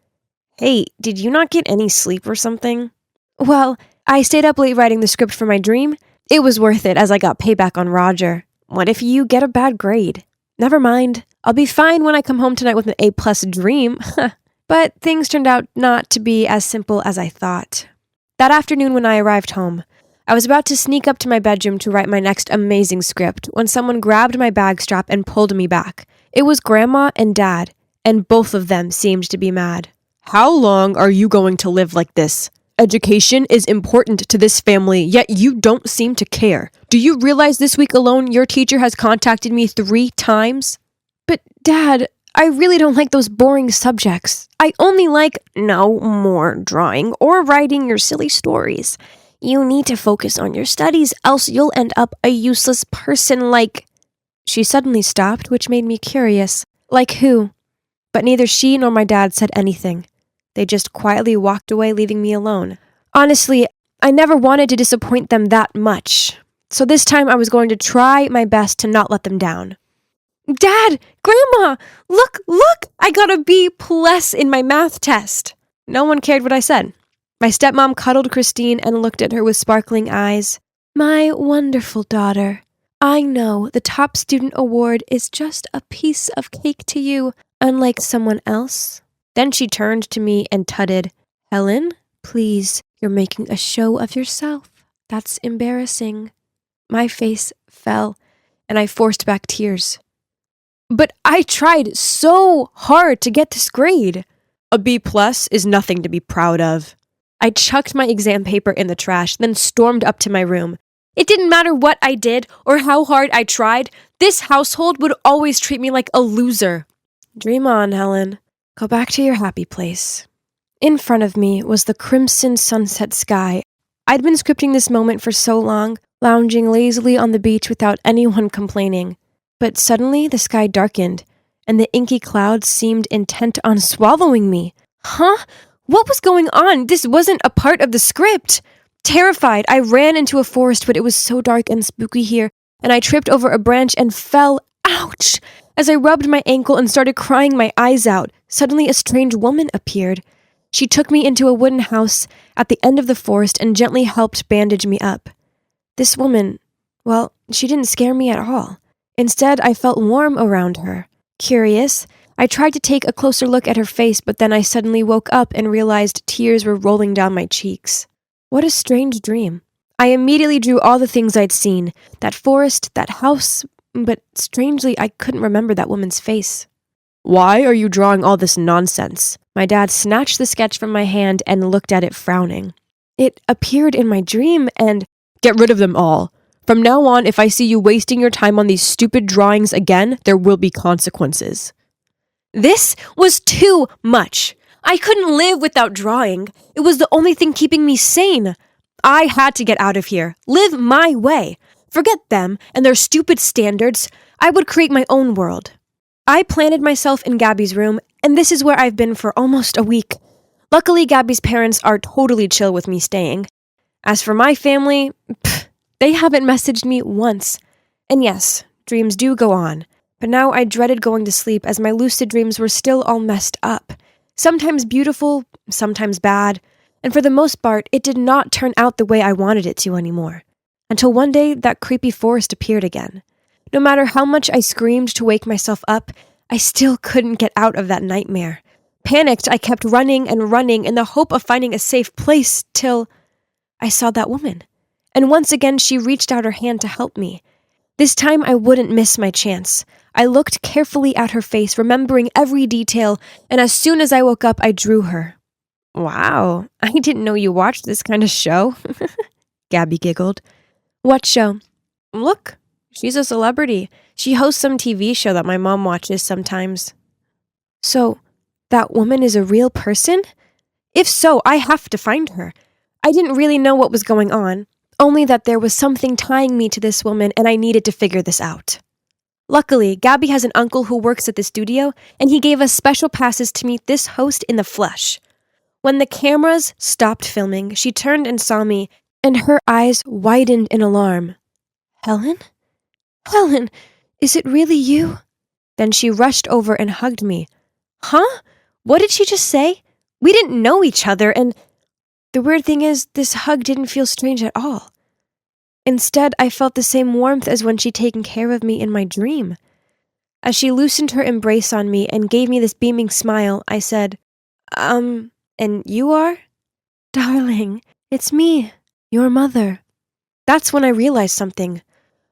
Hey, did you not get any sleep or something? Well, I stayed up late writing the script for my dream. It was worth it as I got payback on Roger. What if you get a bad grade? Never mind. I'll be fine when I come home tonight with an A+ dream. But things turned out not to be as simple as I thought. That afternoon when I arrived home, I was about to sneak up to my bedroom to write my next amazing script when someone grabbed my bag strap and pulled me back. It was Grandma and Dad, and both of them seemed to be mad. How long are you going to live like this? Education is important to this family, yet you don't seem to care. Do you realize this week alone your teacher has contacted me 3 times? But Dad, I really don't like those boring subjects. I only like no more drawing or writing your silly stories. You need to focus on your studies, else you'll end up a useless person like... She suddenly stopped, which made me curious. Like who? But neither she nor my dad said anything. They just quietly walked away, leaving me alone. Honestly, I never wanted to disappoint them that much. So this time I was going to try my best to not let them down. Dad! Grandma! Look! I got a B+ in my math test! No one cared what I said. My stepmom cuddled Christine and looked at her with sparkling eyes. My wonderful daughter. I know the top student award is just a piece of cake to you, unlike someone else. Then she turned to me and tutted, Helen, please, you're making a show of yourself. That's embarrassing. My face fell, and I forced back tears. But I tried so hard to get this grade. A B+ is nothing to be proud of. I chucked my exam paper in the trash, then stormed up to my room. It didn't matter what I did or how hard I tried. This household would always treat me like a loser. Dream on, Helen. Go back to your happy place. In front of me was the crimson sunset sky. I'd been scripting this moment for so long, lounging lazily on the beach without anyone complaining. But suddenly the sky darkened, and the inky clouds seemed intent on swallowing me. Huh? What was going on? This wasn't a part of the script. Terrified, I ran into a forest, but it was so dark and spooky here, and I tripped over a branch and fell. Ouch! As I rubbed my ankle and started crying my eyes out, suddenly a strange woman appeared. She took me into a wooden house at the end of the forest and gently helped bandage me up. This woman, well, she didn't scare me at all. Instead, I felt warm around her. Curious, I tried to take a closer look at her face, but then I suddenly woke up and realized tears were rolling down my cheeks. What a strange dream. I immediately drew all the things I'd seen, that forest, that house, but strangely, I couldn't remember that woman's face. Why are you drawing all this nonsense? My dad snatched the sketch from my hand and looked at it frowning. It appeared in my dream and... Get rid of them all. From now on, if I see you wasting your time on these stupid drawings again, there will be consequences. This was too much. I couldn't live without drawing. It was the only thing keeping me sane. I had to get out of here, live my way. Forget them and their stupid standards. I would create my own world. I planted myself in Gabby's room, and this is where I've been for almost a week. Luckily, Gabby's parents are totally chill with me staying. As for my family, they haven't messaged me once. And yes, dreams do go on. But now I dreaded going to sleep as my lucid dreams were still all messed up. Sometimes beautiful, sometimes bad. And for the most part, it did not turn out the way I wanted it to anymore. Until one day, that creepy forest appeared again. No matter how much I screamed to wake myself up, I still couldn't get out of that nightmare. Panicked, I kept running and running in the hope of finding a safe place till I saw that woman. And once again, she reached out her hand to help me. This time, I wouldn't miss my chance. I looked carefully at her face, remembering every detail, and as soon as I woke up, I drew her. Wow, I didn't know you watched this kind of show. Gabby giggled. What show? Look, she's a celebrity. She hosts some TV show that my mom watches sometimes. So, that woman is a real person? If so, I have to find her. I didn't really know what was going on, only that there was something tying me to this woman and I needed to figure this out. Luckily, Gabby has an uncle who works at the studio, and he gave us special passes to meet this host in the flesh. When the cameras stopped filming, she turned and saw me, and her eyes widened in alarm. Helen? Helen, is it really you? Then she rushed over and hugged me. Huh? What did she just say? We didn't know each other, and the weird thing is, this hug didn't feel strange at all. Instead, I felt the same warmth as when she'd taken care of me in my dream. As she loosened her embrace on me and gave me this beaming smile, I said, and you are? Darling, it's me, your mother. That's when I realized something.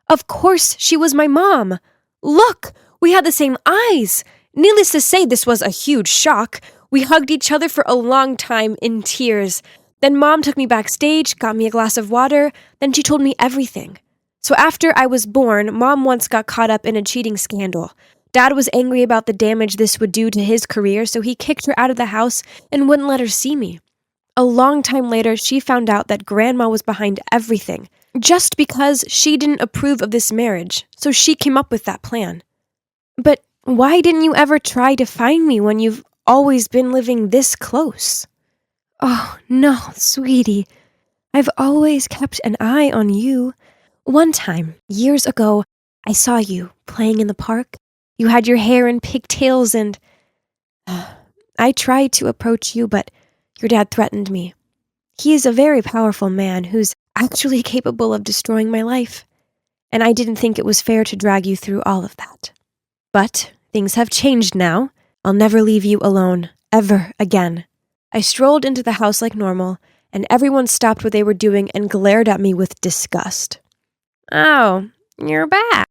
Of course, she was my mom. Look, we had the same eyes. Needless to say, this was a huge shock. We hugged each other for a long time in tears. Then Mom took me backstage, got me a glass of water, then she told me everything. So after I was born, Mom once got caught up in a cheating scandal. Dad was angry about the damage this would do to his career, so he kicked her out of the house and wouldn't let her see me. A long time later, she found out that Grandma was behind everything, just because she didn't approve of this marriage, so she came up with that plan. But why didn't you ever try to find me when you've always been living this close? Oh, no, sweetie. I've always kept an eye on you. One time, years ago, I saw you playing in the park. You had your hair in pigtails and... I tried to approach you, but your dad threatened me. He is a very powerful man who's actually capable of destroying my life. And I didn't think it was fair to drag you through all of that. But things have changed now. I'll never leave you alone, ever again. I strolled into the house like normal, and everyone stopped what they were doing and glared at me with disgust. Oh, you're back.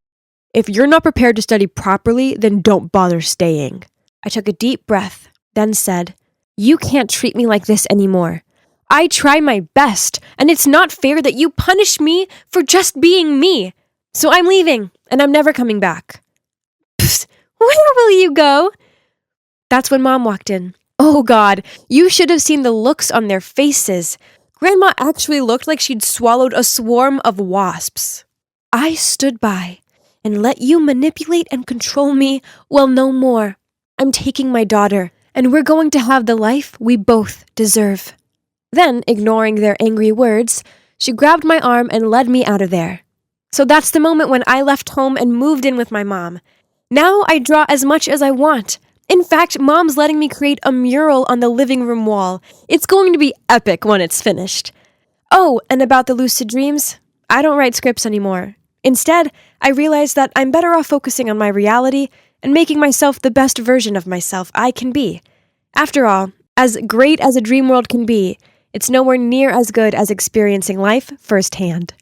If you're not prepared to study properly, then don't bother staying. I took a deep breath, then said, You can't treat me like this anymore. I try my best, and it's not fair that you punish me for just being me. So I'm leaving, and I'm never coming back. Psst, where will you go? That's when Mom walked in. Oh God, you should have seen the looks on their faces. Grandma actually looked like she'd swallowed a swarm of wasps. I stood by and let you manipulate and control me. Well, no more. I'm taking my daughter, and we're going to have the life we both deserve. Then, ignoring their angry words, she grabbed my arm and led me out of there. So that's the moment when I left home and moved in with my mom. Now I draw as much as I want. In fact, Mom's letting me create a mural on the living room wall. It's going to be epic when it's finished. Oh, and about the lucid dreams, I don't write scripts anymore. Instead, I realized that I'm better off focusing on my reality and making myself the best version of myself I can be. After all, as great as a dream world can be, it's nowhere near as good as experiencing life firsthand.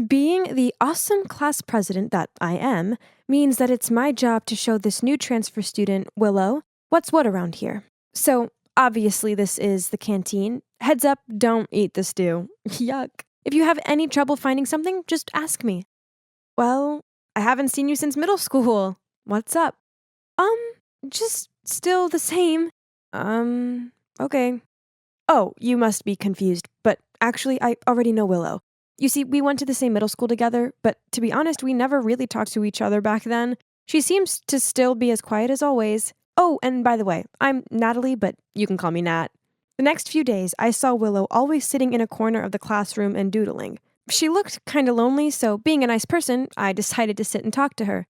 Being the awesome class president that I am means that it's my job to show this new transfer student, Willow, what's what around here. So, obviously this is the canteen. Heads up, don't eat the stew. Yuck. If you have any trouble finding something, just ask me. Well, I haven't seen you since middle school. What's up? Just still the same. Okay. Oh, you must be confused, but actually I already know Willow. You see, we went to the same middle school together, but to be honest, we never really talked to each other back then. She seems to still be as quiet as always. Oh, and by the way, I'm Natalie, but you can call me Nat. The next few days, I saw Willow always sitting in a corner of the classroom and doodling. She looked kind of lonely, so being a nice person, I decided to sit and talk to her.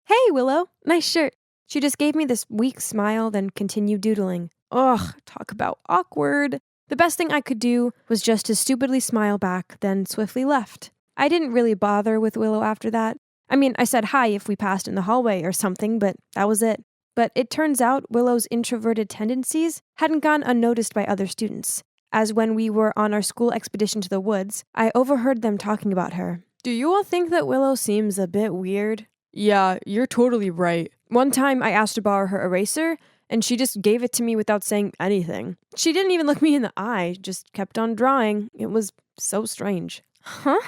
"Hey, Willow, nice shirt." She just gave me this weak smile, then continued doodling. Ugh, talk about awkward. The best thing I could do was just to stupidly smile back, then swiftly left. I didn't really bother with Willow after that. I mean, I said hi if we passed in the hallway or something, but that was it. But it turns out Willow's introverted tendencies hadn't gone unnoticed by other students, as when we were on our school expedition to the woods, I overheard them talking about her. "Do you all think that Willow seems a bit weird?" "Yeah, you're totally right." One time I asked to borrow her eraser, and she just gave it to me without saying anything. She didn't even look me in the eye, just kept on drawing. It was so strange. Huh?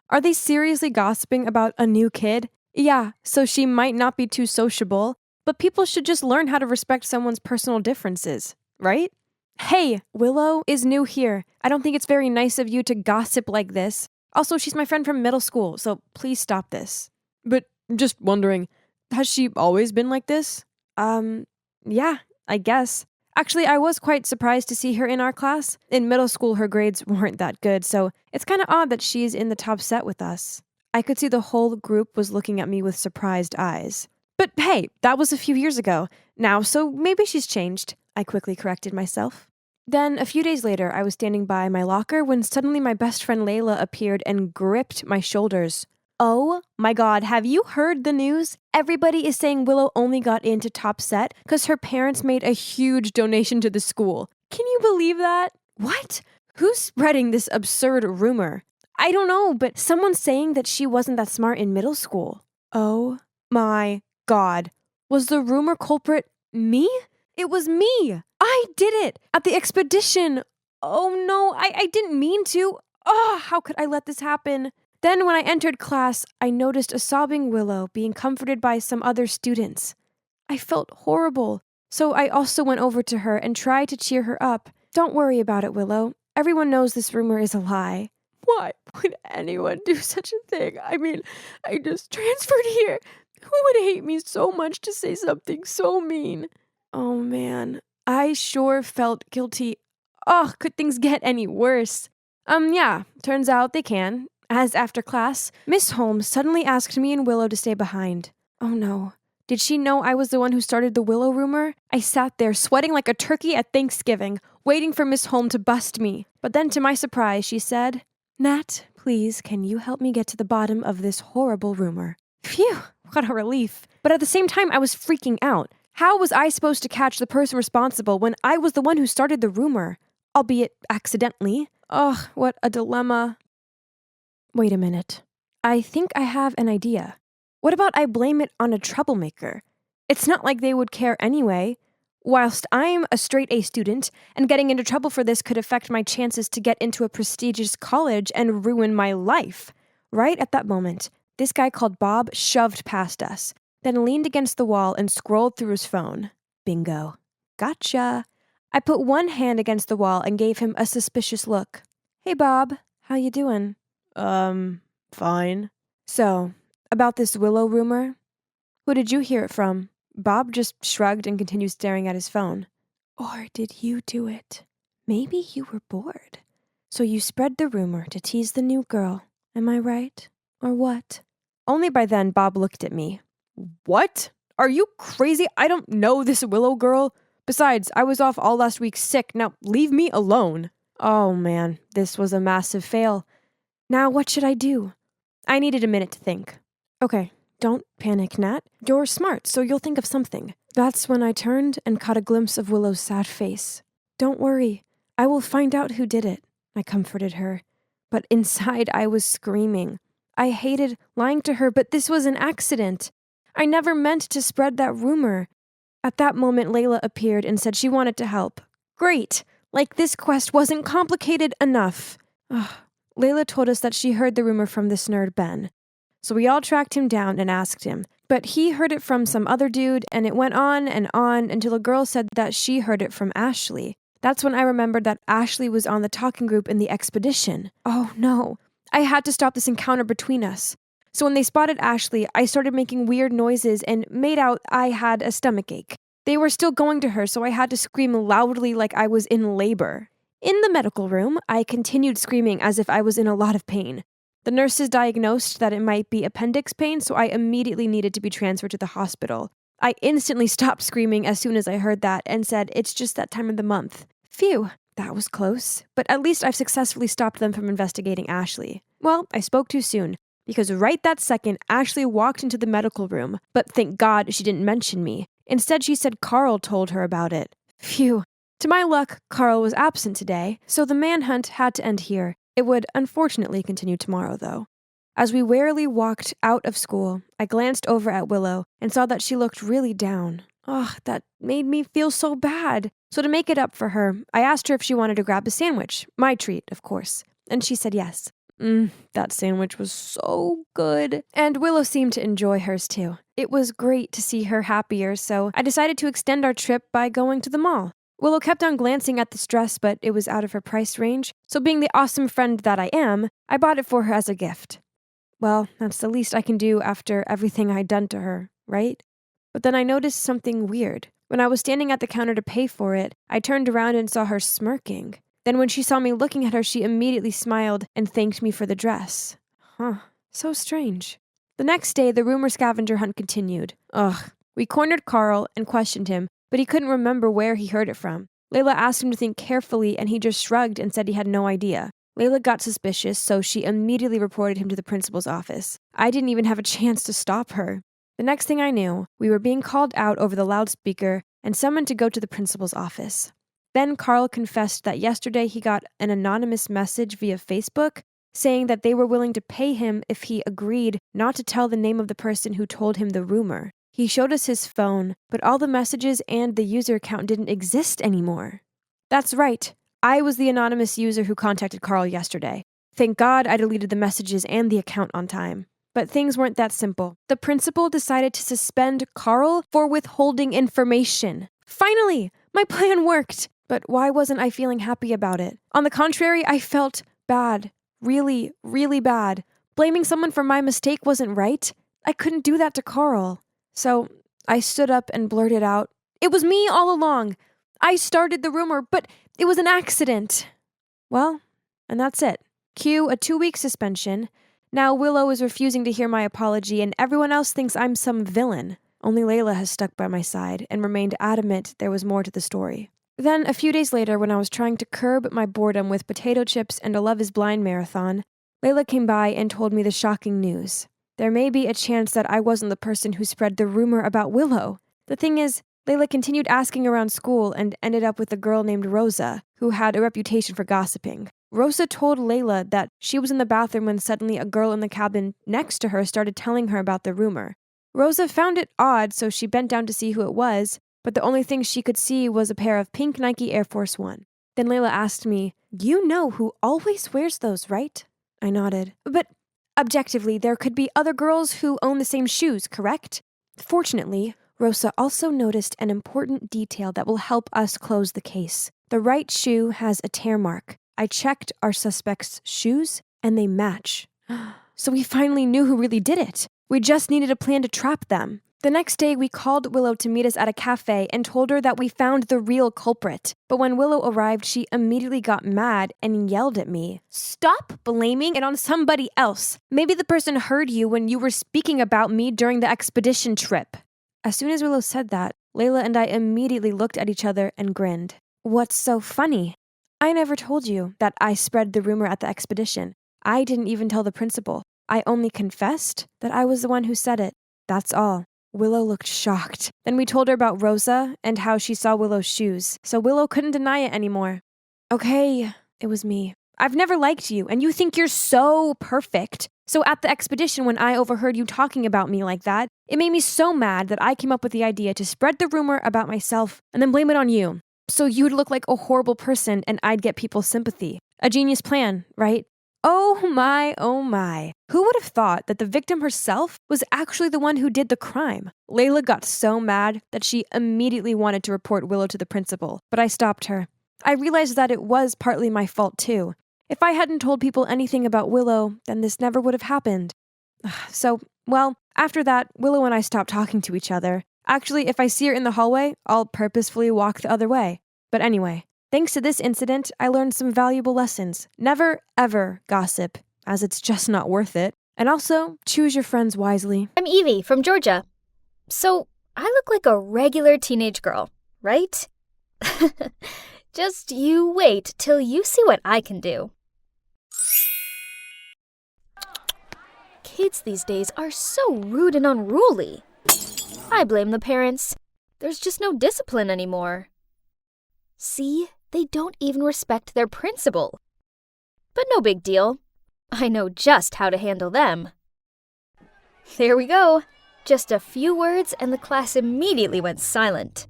Are they seriously gossiping about a new kid? Yeah, so she might not be too sociable, but people should just learn how to respect someone's personal differences, right? Hey, Willow is new here. I don't think it's very nice of you to gossip like this. Also, she's my friend from middle school, so please stop this. But just wondering, has she always been like this? Yeah, I guess. Actually, I was quite surprised to see her in our class. In middle school, her grades weren't that good, so it's kind of odd that she's in the top set with us. I could see the whole group was looking at me with surprised eyes. But hey, that was a few years ago now, so maybe she's changed. I quickly corrected myself. Then, a few days later, I was standing by my locker when suddenly my best friend Layla appeared and gripped my shoulders. Oh my god, have you heard the news? Everybody is saying Willow only got into top set because her parents made a huge donation to the school. Can you believe that? What? Who's spreading this absurd rumor? I don't know, but someone's saying that she wasn't that smart in middle school. Oh my god. Was the rumor culprit me? It was me. I did it at the expedition. Oh no, I didn't mean to. Oh, how could I let this happen? Then when I entered class, I noticed a sobbing Willow being comforted by some other students. I felt horrible, so I also went over to her and tried to cheer her up. Don't worry about it, Willow. Everyone knows this rumor is a lie. Why would anyone do such a thing? I mean, I just transferred here. Who would hate me so much to say something so mean? Oh man, I sure felt guilty. Oh, could things get any worse? Yeah, turns out they can. As after class, Miss Holmes suddenly asked me and Willow to stay behind. Oh no. Did she know I was the one who started the Willow rumor? I sat there sweating like a turkey at Thanksgiving, waiting for Miss Holmes to bust me. But then to my surprise, she said, "Nat, please, can you help me get to the bottom of this horrible rumor?" Phew, what a relief. But at the same time, I was freaking out. How was I supposed to catch the person responsible when I was the one who started the rumor? Albeit accidentally. Ugh, what a dilemma. Wait a minute. I think I have an idea. What about I blame it on a troublemaker? It's not like they would care anyway. Whilst I'm a straight A student, and getting into trouble for this could affect my chances to get into a prestigious college and ruin my life. Right at that moment, this guy called Bob shoved past us, then leaned against the wall and scrolled through his phone. Bingo. Gotcha. I put one hand against the wall and gave him a suspicious look. Hey Bob, how you doing? Fine. So, about this Willow rumor? Who did you hear it from? Bob just shrugged and continued staring at his phone. Or did you do it? Maybe you were bored. So you spread the rumor to tease the new girl. Am I right? Or what? Only by then Bob looked at me. What? Are you crazy? I don't know this Willow girl. Besides, I was off all last week sick. Now leave me alone. Oh man, this was a massive fail. Now what should I do? I needed a minute to think. Okay, don't panic, Nat. You're smart, so you'll think of something. That's when I turned and caught a glimpse of Willow's sad face. Don't worry, I will find out who did it, I comforted her. But inside I was screaming. I hated lying to her, but this was an accident. I never meant to spread that rumor. At that moment, Layla appeared and said she wanted to help. Great! Like this quest wasn't complicated enough. Ugh. Layla told us that she heard the rumor from this nerd Ben. So we all tracked him down and asked him. But he heard it from some other dude, and it went on until a girl said that she heard it from Ashley. That's when I remembered that Ashley was on the talking group in the expedition. Oh no. I had to stop this encounter between us. So when they spotted Ashley, I started making weird noises and made out I had a stomachache. They were still going to her, so I had to scream loudly like I was in labor. In the medical room, I continued screaming as if I was in a lot of pain. The nurses diagnosed that it might be appendix pain, so I immediately needed to be transferred to the hospital. I instantly stopped screaming as soon as I heard that and said, "It's just that time of the month." Phew, that was close. But at least I've successfully stopped them from investigating Ashley. Well, I spoke too soon, because right that second, Ashley walked into the medical room, but thank God she didn't mention me. Instead, she said Carl told her about it. Phew. To my luck, Carl was absent today, so the manhunt had to end here. It would unfortunately continue tomorrow, though. As we warily walked out of school, I glanced over at Willow and saw that she looked really down. Ugh, that made me feel so bad. So to make it up for her, I asked her if she wanted to grab a sandwich. My treat, of course. And she said yes. That sandwich was so good. And Willow seemed to enjoy hers too. It was great to see her happier, so I decided to extend our trip by going to the mall. Willow kept on glancing at this dress, but it was out of her price range, so being the awesome friend that I am, I bought it for her as a gift. Well, that's the least I can do after everything I'd done to her, right? But then I noticed something weird. When I was standing at the counter to pay for it, I turned around and saw her smirking. Then when she saw me looking at her, she immediately smiled and thanked me for the dress. So strange. The next day, the rumor scavenger hunt continued. We cornered Carl and questioned him, but he couldn't remember where he heard it from. Layla asked him to think carefully, and he just shrugged and said he had no idea. Layla got suspicious, so she immediately reported him to the principal's office. I didn't even have a chance to stop her. The next thing I knew, we were being called out over the loudspeaker and summoned to go to the principal's office. Then Carl confessed that yesterday he got an anonymous message via Facebook saying that they were willing to pay him if he agreed not to tell the name of the person who told him the rumor. He showed us his phone, but all the messages and the user account didn't exist anymore. That's right. I was the anonymous user who contacted Carl yesterday. Thank God I deleted the messages and the account on time. But things weren't that simple. The principal decided to suspend Carl for withholding information. Finally, my plan worked. But why wasn't I feeling happy about it? On the contrary, I felt bad. Really, really bad. Blaming someone for my mistake wasn't right. I couldn't do that to Carl. So I stood up and blurted out, "It was me all along. I started the rumor, but it was an accident." Well, and that's it. Cue a 2-week suspension. Now Willow is refusing to hear my apology, and everyone else thinks I'm some villain. Only Layla has stuck by my side and remained adamant there was more to the story. Then, a few days later, when I was trying to curb my boredom with potato chips and a Love is Blind marathon, Layla came by and told me the shocking news. There may be a chance that I wasn't the person who spread the rumor about Willow. The thing is, Layla continued asking around school and ended up with a girl named Rosa, who had a reputation for gossiping. Rosa told Layla that she was in the bathroom when suddenly a girl in the cabin next to her started telling her about the rumor. Rosa found it odd, so she bent down to see who it was, but the only thing she could see was a pair of pink Nike Air Force One. Then Layla asked me, "You know who always wears those, right?" I nodded. "But objectively, there could be other girls who own the same shoes, correct?" Fortunately, Rosa also noticed an important detail that will help us close the case. The right shoe has a tear mark. I checked our suspect's shoes, and they match. So we finally knew who really did it. We just needed a plan to trap them. The next day, we called Willow to meet us at a cafe and told her that we found the real culprit. But when Willow arrived, she immediately got mad and yelled at me. "Stop blaming it on somebody else. Maybe the person heard you when you were speaking about me during the expedition trip." As soon as Willow said that, Layla and I immediately looked at each other and grinned. "What's so funny? I never told you that I spread the rumor at the expedition. I didn't even tell the principal. I only confessed that I was the one who said it. That's all." Willow looked shocked. Then we told her about Rosa and how she saw Willow's shoes, so Willow couldn't deny it anymore. "Okay, it was me. I've never liked you, and you think you're so perfect. So at the expedition, when I overheard you talking about me like that, it made me so mad that I came up with the idea to spread the rumor about myself and then blame it on you. So you'd look like a horrible person and I'd get people's sympathy. A genius plan, right? Oh my, oh my. Who would have thought that the victim herself was actually the one who did the crime?" Layla got so mad that she immediately wanted to report Willow to the principal, but I stopped her. I realized that it was partly my fault too. If I hadn't told people anything about Willow, then this never would have happened. So, well, after that, Willow and I stopped talking to each other. Actually, if I see her in the hallway, I'll purposefully walk the other way. But anyway, thanks to this incident, I learned some valuable lessons. Never, ever gossip, as it's just not worth it. And also, choose your friends wisely. I'm Evie from Georgia. So, I look like a regular teenage girl, right? Just you wait till you see what I can do. Kids these days are so rude and unruly. I blame the parents. There's just no discipline anymore. See, they don't even respect their principal. But no big deal. I know just how to handle them. There we go. Just a few words and the class immediately went silent.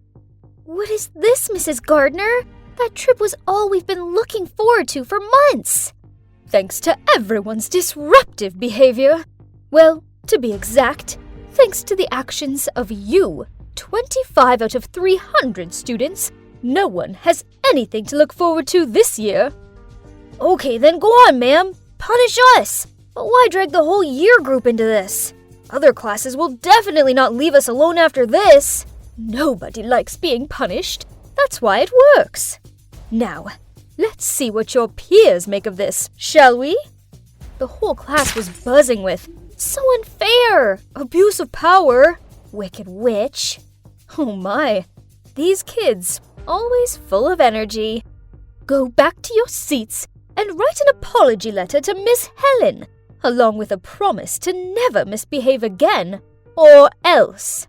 What is this, Mrs. Gardner? That trip was all we've been looking forward to for months. Thanks to everyone's disruptive behavior. Well, to be exact, thanks to the actions of you, 25 out of 300 students, no one has anything to look forward to this year. Okay, then go on, ma'am. Punish us. But why drag the whole year group into this? Other classes will definitely not leave us alone after this. Nobody likes being punished. That's why it works. Now, let's see what your peers make of this, shall we? The whole class was buzzing with, so unfair, abuse of power, wicked witch. Oh my, these kids, always full of energy. Go back to your seats and write an apology letter to Miss Helen, along with a promise to never misbehave again, or else.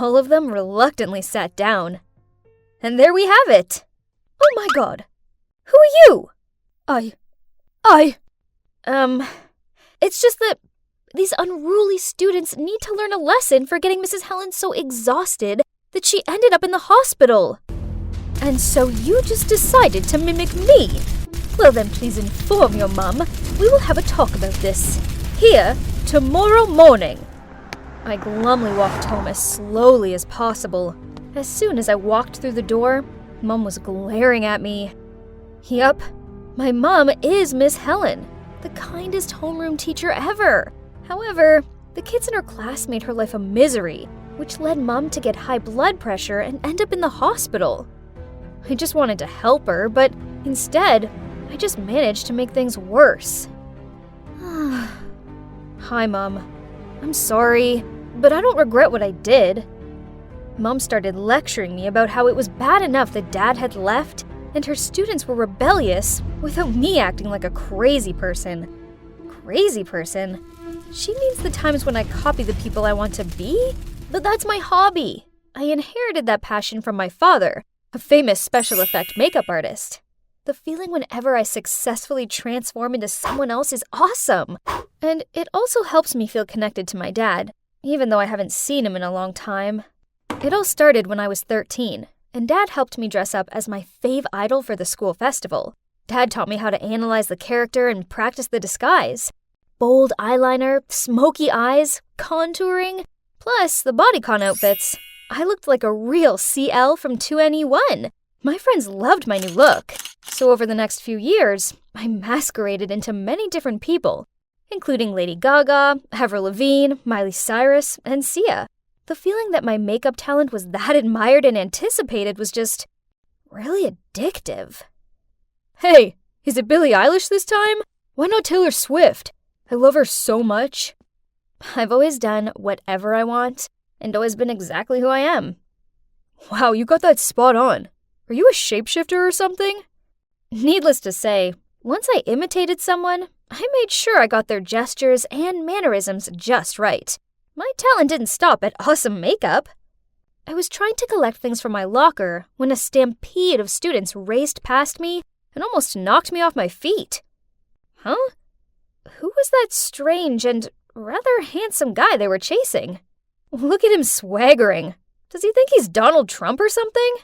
All of them reluctantly sat down. And there we have it. Oh my god. Who are you? It's just that these unruly students need to learn a lesson for getting Mrs. Helen so exhausted that she ended up in the hospital. And so you just decided to mimic me. Well then, please inform your mum. We will have a talk about this. Here, tomorrow morning. I glumly walked home as slowly as possible. As soon as I walked through the door, Mum was glaring at me. Yup, my mum is Miss Helen, the kindest homeroom teacher ever. However, the kids in her class made her life a misery, which led Mum to get high blood pressure and end up in the hospital. I just wanted to help her, but instead, I just managed to make things worse. Hi, Mum. I'm sorry, but I don't regret what I did. Mum started lecturing me about how it was bad enough that Dad had left and her students were rebellious without me acting like a crazy person. Crazy person? She means the times when I copy the people I want to be? But that's my hobby. I inherited that passion from my father, a famous special effect makeup artist. The feeling whenever I successfully transform into someone else is awesome. And it also helps me feel connected to my dad, even though I haven't seen him in a long time. It all started when I was 13, and Dad helped me dress up as my fave idol for the school festival. Dad taught me how to analyze the character and practice the disguise. Bold eyeliner, smoky eyes, contouring, plus the bodycon outfits. I looked like a real CL from 2NE1. My friends loved my new look. So over the next few years, I masqueraded into many different people, including Lady Gaga, Avril Lavigne, Miley Cyrus, and Sia. The feeling that my makeup talent was that admired and anticipated was just really addictive. Hey, is it Billie Eilish this time? Why not Taylor Swift? I love her so much. I've always done whatever I want and always been exactly who I am. Wow, you got that spot on. Are you a shapeshifter or something? Needless to say, once I imitated someone, I made sure I got their gestures and mannerisms just right. My talent didn't stop at awesome makeup. I was trying to collect things from my locker when a stampede of students raced past me and almost knocked me off my feet. Huh? Who was that strange and rather handsome guy they were chasing? Look at him swaggering. Does he think he's Donald Trump or something?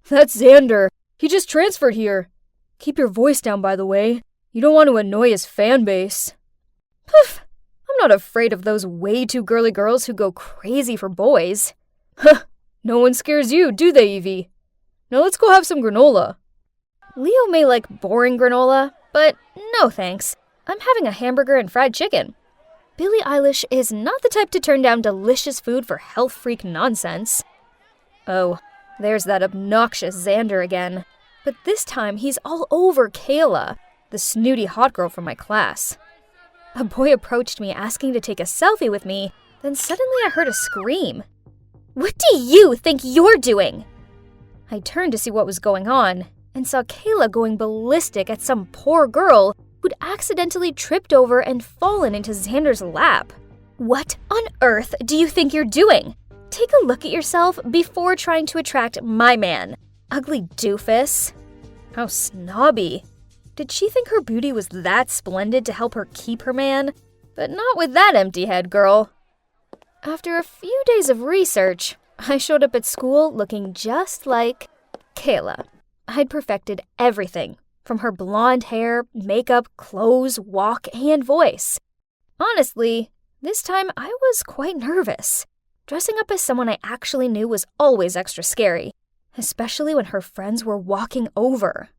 That's Xander. He just transferred here. Keep your voice down, by the way. You don't want to annoy his fan base. Poof! I'm not afraid of those way too girly girls who go crazy for boys. Huh, no one scares you, do they, Evie? Now let's go have some granola. Leo may like boring granola, but no thanks. I'm having a hamburger and fried chicken. Billie Eilish is not the type to turn down delicious food for health freak nonsense. Oh, there's that obnoxious Xander again. But this time he's all over Kayla, the snooty hot girl from my class. A boy approached me asking to take a selfie with me, then suddenly I heard a scream. "What do you think you're doing?" I turned to see what was going on, and saw Kayla going ballistic at some poor girl who'd accidentally tripped over and fallen into Xander's lap. "What on earth do you think you're doing? Take a look at yourself before trying to attract my man. Ugly doofus." How snobby. Did she think her beauty was that splendid to help her keep her man? But not with that empty head, girl. After a few days of research, I showed up at school looking just like Kayla. I'd perfected everything, from her blonde hair, makeup, clothes, walk, and voice. Honestly, this time I was quite nervous. Dressing up as someone I actually knew was always extra scary, especially when her friends were walking over.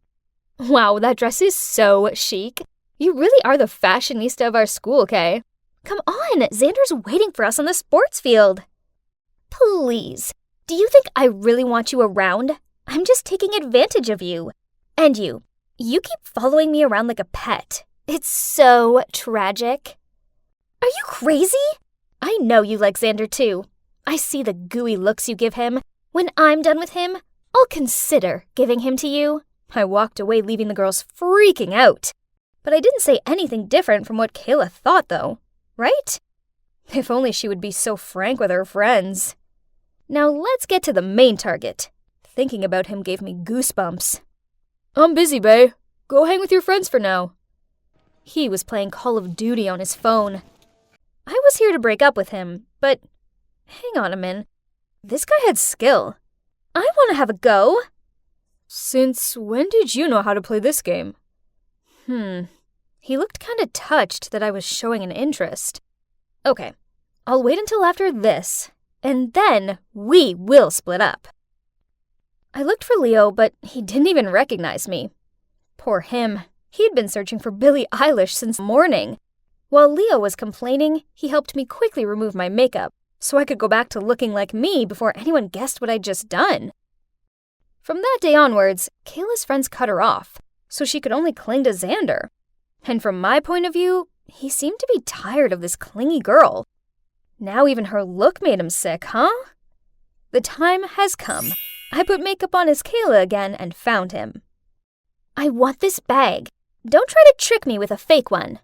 "Wow, that dress is so chic. You really are the fashionista of our school, Kay. Come on, Xander's waiting for us on the sports field." "Please, do you think I really want you around? I'm just taking advantage of you. And you keep following me around like a pet. It's so tragic." "Are you crazy? I know you like Xander too. I see the gooey looks you give him. When I'm done with him, I'll consider giving him to you." I walked away, leaving the girls freaking out. But I didn't say anything different from what Kayla thought, though, right? If only she would be so frank with her friends. Now let's get to the main target. Thinking about him gave me goosebumps. "I'm busy, bae. Go hang with your friends for now." He was playing Call of Duty on his phone. I was here to break up with him, but hang on a minute. This guy had skill. I want to have a go. "Since when did you know how to play this game?" He looked kind of touched that I was showing an interest. Okay, I'll wait until after this, and then we will split up. I looked for Leo, but he didn't even recognize me. Poor him. He'd been searching for Billie Eilish since morning. While Leo was complaining, he helped me quickly remove my makeup, so I could go back to looking like me before anyone guessed what I'd just done. From that day onwards, Kayla's friends cut her off, so she could only cling to Xander. And from my point of view, he seemed to be tired of this clingy girl. Now even her look made him sick, huh? The time has come. I put makeup on as Kayla again and found him. "I want this bag. Don't try to trick me with a fake one."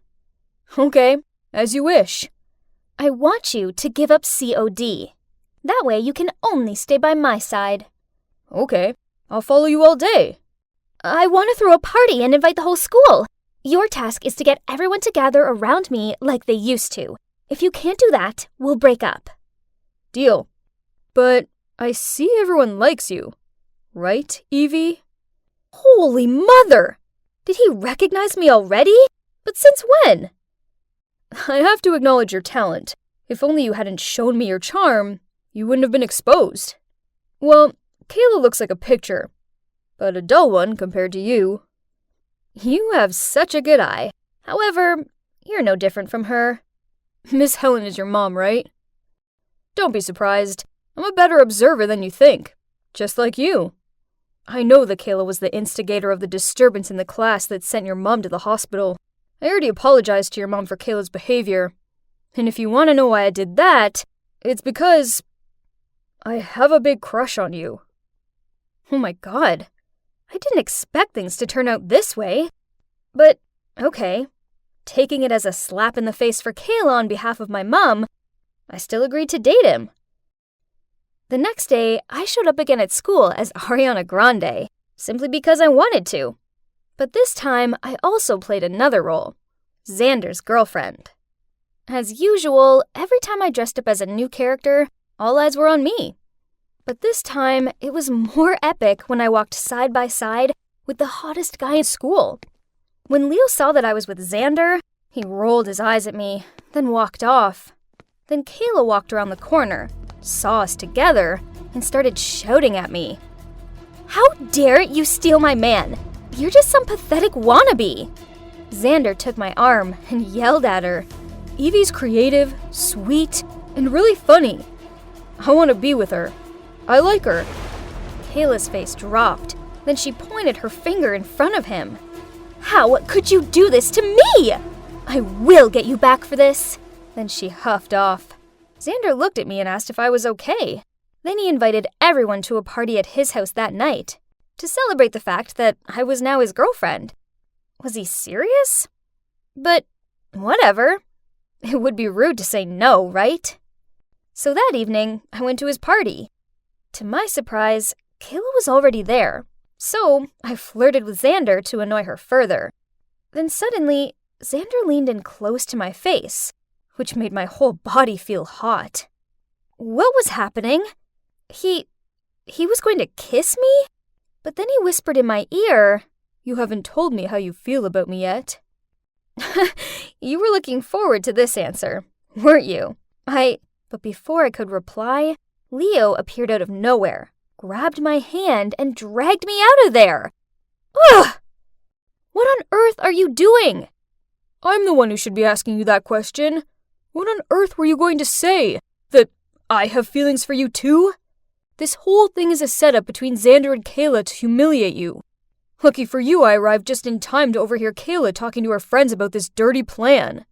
"Okay, as you wish." "I want you to give up COD. That way you can only stay by my side." "Okay, I'll follow you all day." "I want to throw a party and invite the whole school. Your task is to get everyone to gather around me like they used to. If you can't do that, we'll break up." "Deal. But I see everyone likes you. Right, Evie?" Holy mother! Did he recognize me already? But since when? "I have to acknowledge your talent. If only you hadn't shown me your charm, you wouldn't have been exposed. Well, Kayla looks like a picture, but a dull one compared to you. You have such a good eye. However, you're no different from her. Miss Helen is your mom, right? Don't be surprised. I'm a better observer than you think. Just like you. I know that Kayla was the instigator of the disturbance in the class that sent your mom to the hospital. I already apologized to your mom for Kayla's behavior. And if you want to know why I did that, it's because I have a big crush on you." Oh my god. I didn't expect things to turn out this way. But, okay. Taking it as a slap in the face for Kayla on behalf of my mom, I still agreed to date him. The next day, I showed up again at school as Ariana Grande, simply because I wanted to. But this time, I also played another role, Xander's girlfriend. As usual, every time I dressed up as a new character, all eyes were on me. But this time, it was more epic when I walked side by side with the hottest guy in school. When Leo saw that I was with Xander, he rolled his eyes at me, then walked off. Then Kayla walked around the corner, saw us together, and started shouting at me. "How dare you steal my man? You're just some pathetic wannabe." Xander took my arm and yelled at her. Evie's creative, sweet, and really funny. I want to be with her. I like her." Kayla's face dropped. Then she pointed her finger in front of him. "How could you do this to me? I will get you back for this." Then she huffed off. Xander looked at me and asked if I was okay. Then he invited everyone to a party at his house that night to celebrate the fact that I was now his girlfriend. Was he serious? But whatever. It would be rude to say no, right? So that evening, I went to his party. To my surprise, Kayla was already there, so I flirted with Xander to annoy her further. Then suddenly, Xander leaned in close to my face, which made my whole body feel hot. What was happening? He was going to kiss me? But then he whispered in my ear, "You haven't told me how you feel about me yet." You were looking forward to this answer, weren't you? But before I could reply, Leo appeared out of nowhere, grabbed my hand, and dragged me out of there. Ugh! What on earth are you doing? I'm the one who should be asking you that question. What on earth were you going to say? That I have feelings for you too? This whole thing is a setup between Xander and Kayla to humiliate you. Lucky for you, I arrived just in time to overhear Kayla talking to her friends about this dirty plan.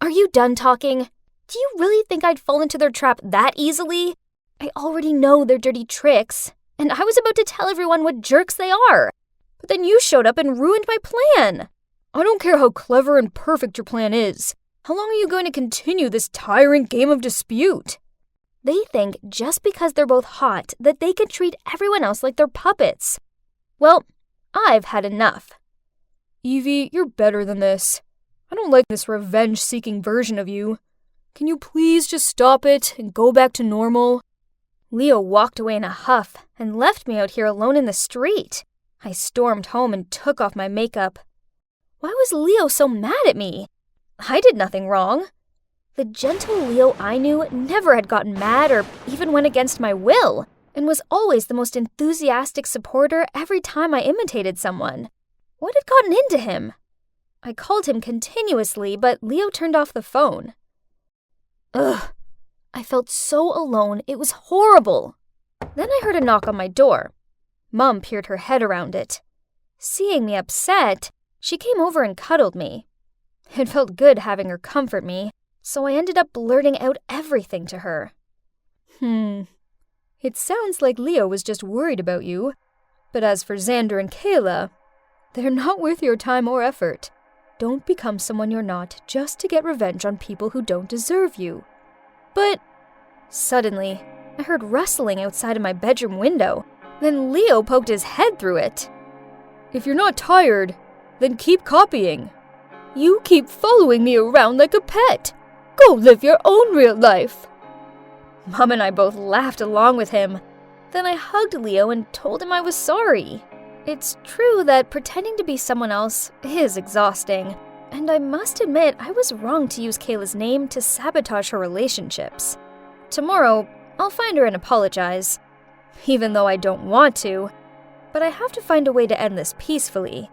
Are you done talking? Do you really think I'd fall into their trap that easily? I already know their dirty tricks, and I was about to tell everyone what jerks they are. But then you showed up and ruined my plan. I don't care how clever and perfect your plan is. How long are you going to continue this tiring game of dispute? They think just because they're both hot that they can treat everyone else like they're puppets. Well, I've had enough. Evie, you're better than this. I don't like this revenge-seeking version of you. Can you please just stop it and go back to normal? Leo walked away in a huff and left me out here alone in the street. I stormed home and took off my makeup. Why was Leo so mad at me? I did nothing wrong. The gentle Leo I knew never had gotten mad or even went against my will, and was always the most enthusiastic supporter every time I imitated someone. What had gotten into him? I called him continuously, but Leo turned off the phone. Ugh. I felt so alone, it was horrible. Then I heard a knock on my door. Mom peered her head around it. Seeing me upset, she came over and cuddled me. It felt good having her comfort me, so I ended up blurting out everything to her. It sounds like Leo was just worried about you. But as for Xander and Kayla, they're not worth your time or effort. Don't become someone you're not just to get revenge on people who don't deserve you. But suddenly, I heard rustling outside of my bedroom window. Then Leo poked his head through it. If you're not tired, then keep copying. You keep following me around like a pet. Go live your own real life. Mom and I both laughed along with him. Then I hugged Leo and told him I was sorry. It's true that pretending to be someone else is exhausting, and I must admit I was wrong to use Kayla's name to sabotage her relationships. Tomorrow, I'll find her and apologize, even though I don't want to, but I have to find a way to end this peacefully.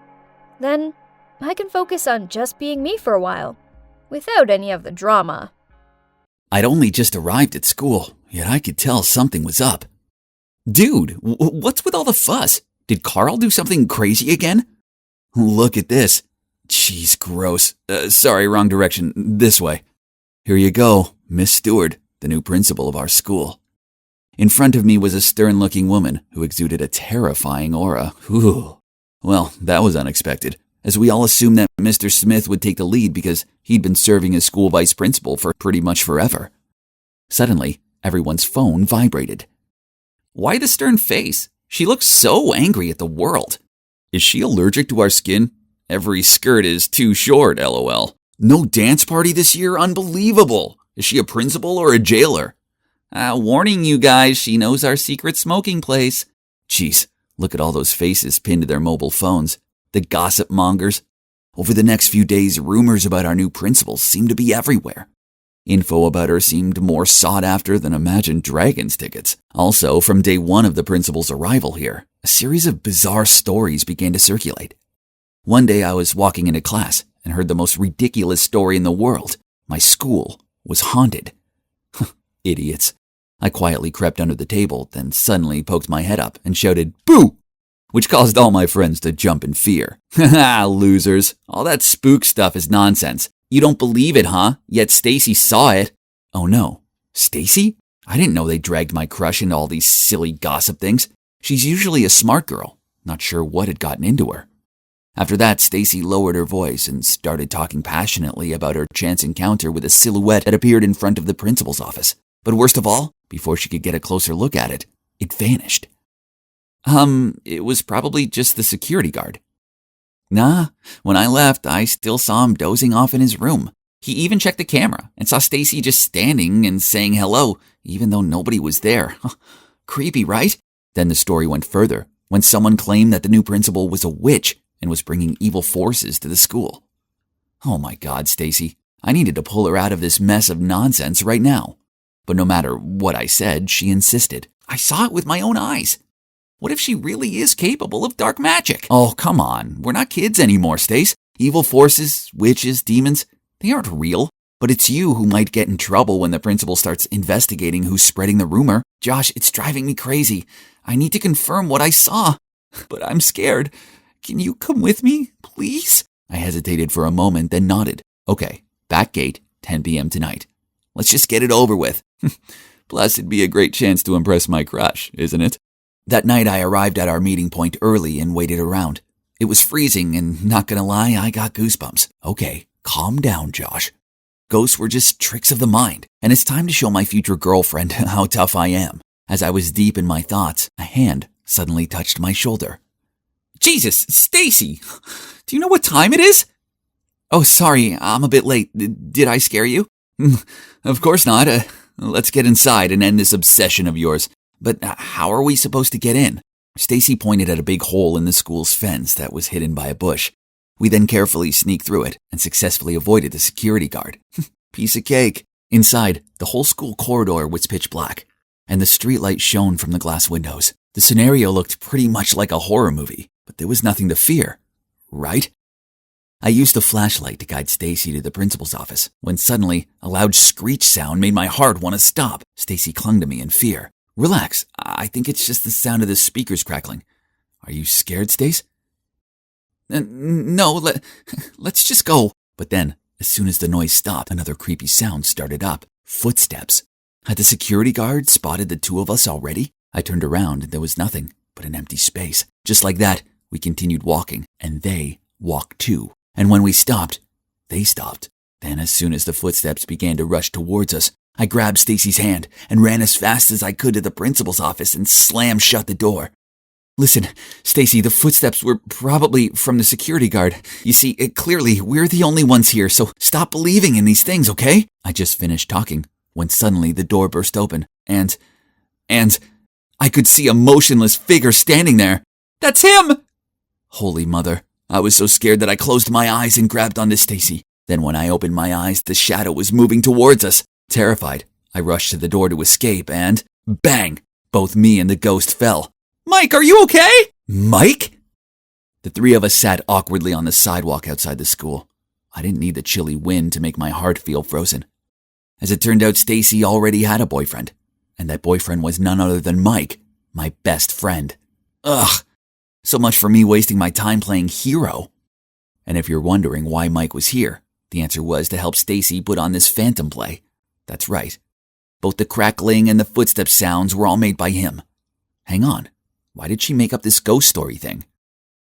Then, I can focus on just being me for a while, without any of the drama. I'd only just arrived at school, yet I could tell something was up. Dude, what's with all the fuss? Did Carl do something crazy again? Look at this. Jeez, gross. Sorry, wrong direction. This way. Here you go, Miss Stewart, the new principal of our school. In front of me was a stern-looking woman who exuded a terrifying aura. Ooh. Well, that was unexpected, as we all assumed that Mr. Smith would take the lead because he'd been serving as school vice principal for pretty much forever. Suddenly, everyone's phone vibrated. Why the stern face? She looks so angry at the world. Is she allergic to our skin? Every skirt is too short, lol. No dance party this year? Unbelievable. Is she a principal or a jailer? Warning you guys, she knows our secret smoking place. Jeez, look at all those faces pinned to their mobile phones. The gossip mongers. Over the next few days, rumors about our new principal seem to be everywhere. Info about her seemed more sought after than Imagine Dragons tickets. Also, from day one of the principal's arrival here, a series of bizarre stories began to circulate. One day I was walking into class and heard the most ridiculous story in the world. My school was haunted. Idiots. I quietly crept under the table, then suddenly poked my head up and shouted, "Boo!" which caused all my friends to jump in fear. Haha, losers. All that spook stuff is nonsense. You don't believe it, huh? Yet Stacy saw it. Oh no. Stacy? I didn't know they dragged my crush into all these silly gossip things. She's usually a smart girl. Not sure what had gotten into her. After that, Stacy lowered her voice and started talking passionately about her chance encounter with a silhouette that appeared in front of the principal's office. But worst of all, before she could get a closer look at it, it vanished. It was probably just the security guard. Nah, when I left, I still saw him dozing off in his room. He even checked the camera and saw Stacy just standing and saying hello, even though nobody was there. Creepy, right? Then the story went further, when someone claimed that the new principal was a witch and was bringing evil forces to the school. Oh my God, Stacy. I needed to pull her out of this mess of nonsense right now. But no matter what I said, she insisted. I saw it with my own eyes. What if she really is capable of dark magic? Oh, come on. We're not kids anymore, Stace. Evil forces, witches, demons, they aren't real. But it's you who might get in trouble when the principal starts investigating who's spreading the rumor. Josh, it's driving me crazy. I need to confirm what I saw. But I'm scared. Can you come with me, please? I hesitated for a moment, then nodded. Okay, back gate, 10 p.m. tonight. Let's just get it over with. Plus, it'd be a great chance to impress my crush, isn't it? That night, I arrived at our meeting point early and waited around. It was freezing, and not gonna lie, I got goosebumps. Okay, calm down, Josh. Ghosts were just tricks of the mind, and it's time to show my future girlfriend how tough I am. As I was deep in my thoughts, a hand suddenly touched my shoulder. Jesus, Stacy! Do you know what time it is? Oh, sorry, I'm a bit late. Did I scare you? Of course not. Let's get inside and end this obsession of yours. But how are we supposed to get in? Stacy pointed at a big hole in the school's fence that was hidden by a bush. We then carefully sneaked through it and successfully avoided the security guard. Piece of cake. Inside, the whole school corridor was pitch black, and the streetlight shone from the glass windows. The scenario looked pretty much like a horror movie, but there was nothing to fear, right? I used the flashlight to guide Stacy to the principal's office, when suddenly a loud screech sound made my heart want to stop. Stacy clung to me in fear. Relax, I think it's just the sound of the speakers crackling. Are you scared, Stace? No, let's just go. But then, as soon as the noise stopped, another creepy sound started up. Footsteps. Had the security guard spotted the two of us already? I turned around and there was nothing but an empty space. Just like that, we continued walking, and they walked too. And when we stopped, they stopped. Then as soon as the footsteps began to rush towards us, I grabbed Stacy's hand and ran as fast as I could to the principal's office and slammed shut the door. Listen, Stacy, the footsteps were probably from the security guard. You see, clearly, we're the only ones here, so stop believing in these things, okay? I just finished talking when suddenly the door burst open, and I could see a motionless figure standing there. That's him! Holy mother. I was so scared that I closed my eyes and grabbed onto Stacy. Then when I opened my eyes, the shadow was moving towards us. Terrified, I rushed to the door to escape and, bang, both me and the ghost fell. Mike, are you okay? Mike? The three of us sat awkwardly on the sidewalk outside the school. I didn't need the chilly wind to make my heart feel frozen. As it turned out, Stacy already had a boyfriend, and that boyfriend was none other than Mike, my best friend. Ugh, so much for me wasting my time playing hero. And if you're wondering why Mike was here, the answer was to help Stacy put on this phantom play. That's right. Both the crackling and the footstep sounds were all made by him. Hang on. Why did she make up this ghost story thing?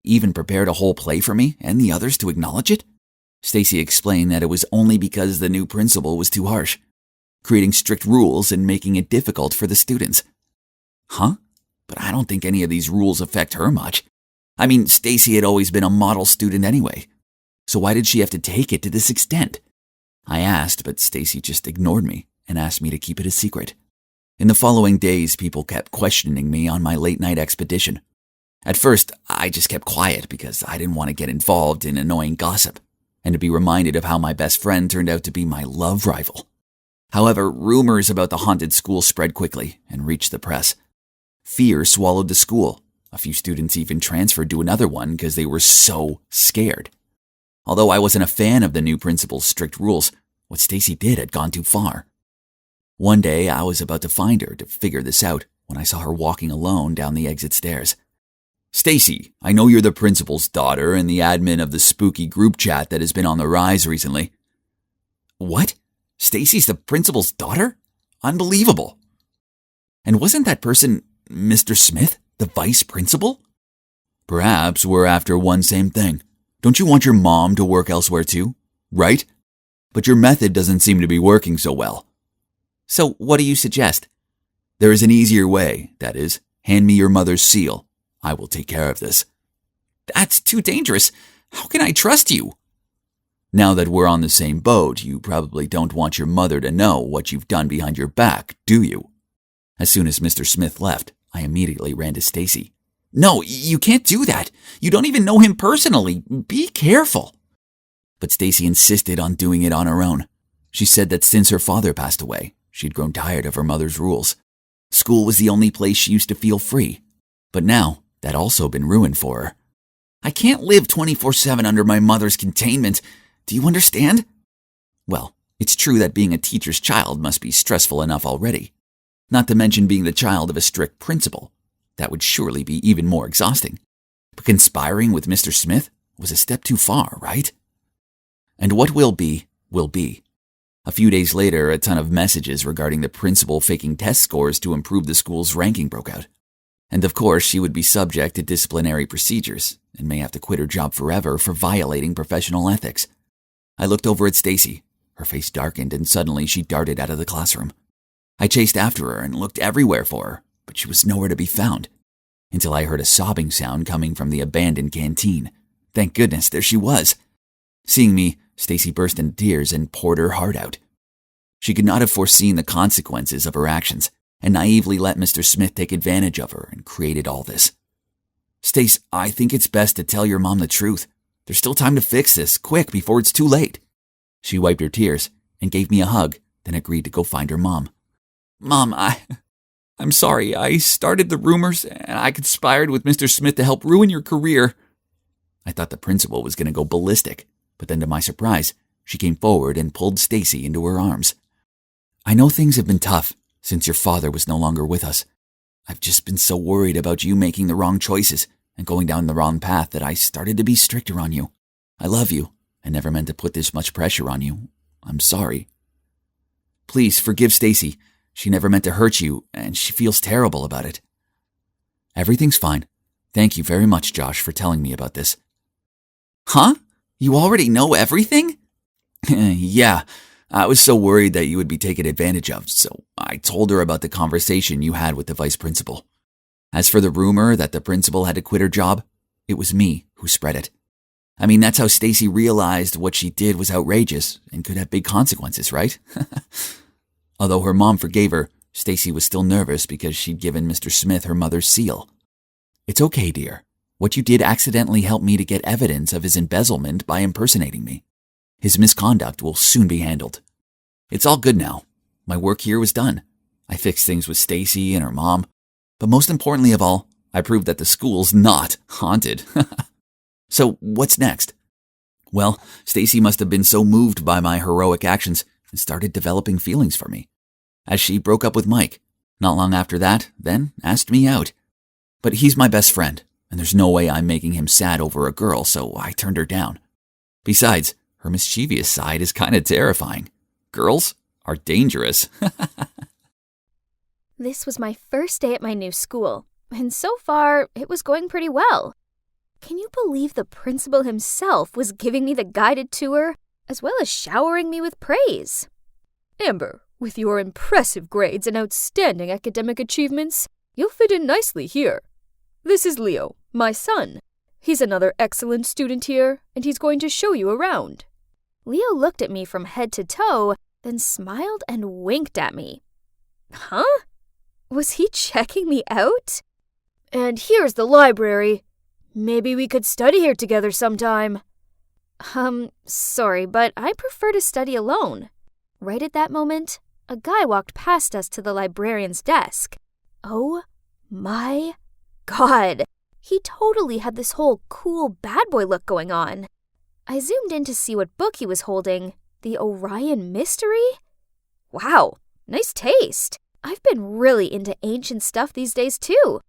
Even prepared a whole play for me and the others to acknowledge it? Stacy explained that it was only because the new principal was too harsh, creating strict rules and making it difficult for the students. Huh? But I don't think any of these rules affect her much. I mean, Stacy had always been a model student anyway. So why did she have to take it to this extent? I asked, but Stacy just ignored me and asked me to keep it a secret. In the following days, people kept questioning me on my late-night expedition. At first, I just kept quiet because I didn't want to get involved in annoying gossip and to be reminded of how my best friend turned out to be my love rival. However, rumors about the haunted school spread quickly and reached the press. Fear swallowed the school. A few students even transferred to another one because they were so scared. Although I wasn't a fan of the new principal's strict rules, What Stacy did had gone too far. One day, I was about to find her to figure this out when I saw her walking alone down the exit stairs. "Stacy, I know you're the principal's daughter and the admin of the spooky group chat that has been on the rise recently." "What? Stacy's the principal's daughter? Unbelievable." "And wasn't that person Mr. Smith, the vice principal?" "Perhaps we're after one same thing. Don't you want your mom to work elsewhere too? Right? But your method doesn't seem to be working so well. So what do you suggest?" "There is an easier way, that is, hand me your mother's seal. I will take care of this." "That's too dangerous. How can I trust you?" "Now that we're on the same boat, you probably don't want your mother to know what you've done behind your back, do you?" As soon as Mr. Smith left, I immediately ran to Stacy. "No, you can't do that. You don't even know him personally. Be careful." But Stacy insisted on doing it on her own. She said that since her father passed away, she'd grown tired of her mother's rules. School was the only place she used to feel free. But now, that also been ruined for her. "I can't live 24/7 under my mother's containment. Do you understand?" Well, it's true that being a teacher's child must be stressful enough already. Not to mention being the child of a strict principal. That would surely be even more exhausting. But conspiring with Mr. Smith was a step too far, right? And what will be, will be. A few days later, a ton of messages regarding the principal faking test scores to improve the school's ranking broke out. And of course, she would be subject to disciplinary procedures and may have to quit her job forever for violating professional ethics. I looked over at Stacy. Her face darkened and suddenly she darted out of the classroom. I chased after her and looked everywhere for her, but she was nowhere to be found. Until I heard a sobbing sound coming from the abandoned canteen. Thank goodness, there she was. Seeing me, Stacy burst into tears and poured her heart out. She could not have foreseen the consequences of her actions and naively let Mr. Smith take advantage of her and created all this. "Stace, I think it's best to tell your mom the truth. There's still time to fix this, quick, before it's too late." She wiped her tears and gave me a hug, then agreed to go find her mom. "Mom, I'm sorry. I started the rumors and I conspired with Mr. Smith to help ruin your career." I thought the principal was going to go ballistic, but then to my surprise, she came forward and pulled Stacy into her arms. "I know things have been tough since your father was no longer with us. I've just been so worried about you making the wrong choices and going down the wrong path that I started to be stricter on you. I love you and never meant to put this much pressure on you. I'm sorry. Please forgive Stacy. She never meant to hurt you, and she feels terrible about it." "Everything's fine. Thank you very much, Josh, for telling me about this." "Huh? You already know everything?" "Yeah. I was so worried that you would be taken advantage of, so I told her about the conversation you had with the vice principal. As for the rumor that the principal had to quit her job, it was me who spread it. I mean, that's how Stacy realized what she did was outrageous and could have big consequences, right?" Although her mom forgave her, Stacy was still nervous because she'd given Mr. Smith her mother's seal. "It's okay, dear. What you did accidentally helped me to get evidence of his embezzlement by impersonating me. His misconduct will soon be handled. It's all good now. My work here was done. I fixed things with Stacy and her mom. But most importantly of all, I proved that the school's not haunted." "So what's next?" "Well, Stacy must have been so moved by my heroic actions and started developing feelings for me. As she broke up with Mike, not long after that, then asked me out. But he's my best friend, and there's no way I'm making him sad over a girl, so I turned her down. Besides, her mischievous side is kind of terrifying. Girls are dangerous." This was my first day at my new school, and so far, it was going pretty well. Can you believe the principal himself was giving me the guided tour, as well as showering me with praise? "Amber, with your impressive grades and outstanding academic achievements, you'll fit in nicely here. This is Leo, my son. He's another excellent student here, and he's going to show you around." Leo looked at me from head to toe, then smiled and winked at me. Huh? Was he checking me out? "And here's the library. Maybe we could study here together sometime." Sorry, but I prefer to study alone. Right at that moment, a guy walked past us to the librarian's desk. Oh my God! He totally had this whole cool bad boy look going on. I zoomed in to see what book he was holding, The Orion Mystery? Wow, nice taste. I've been really into ancient stuff these days too.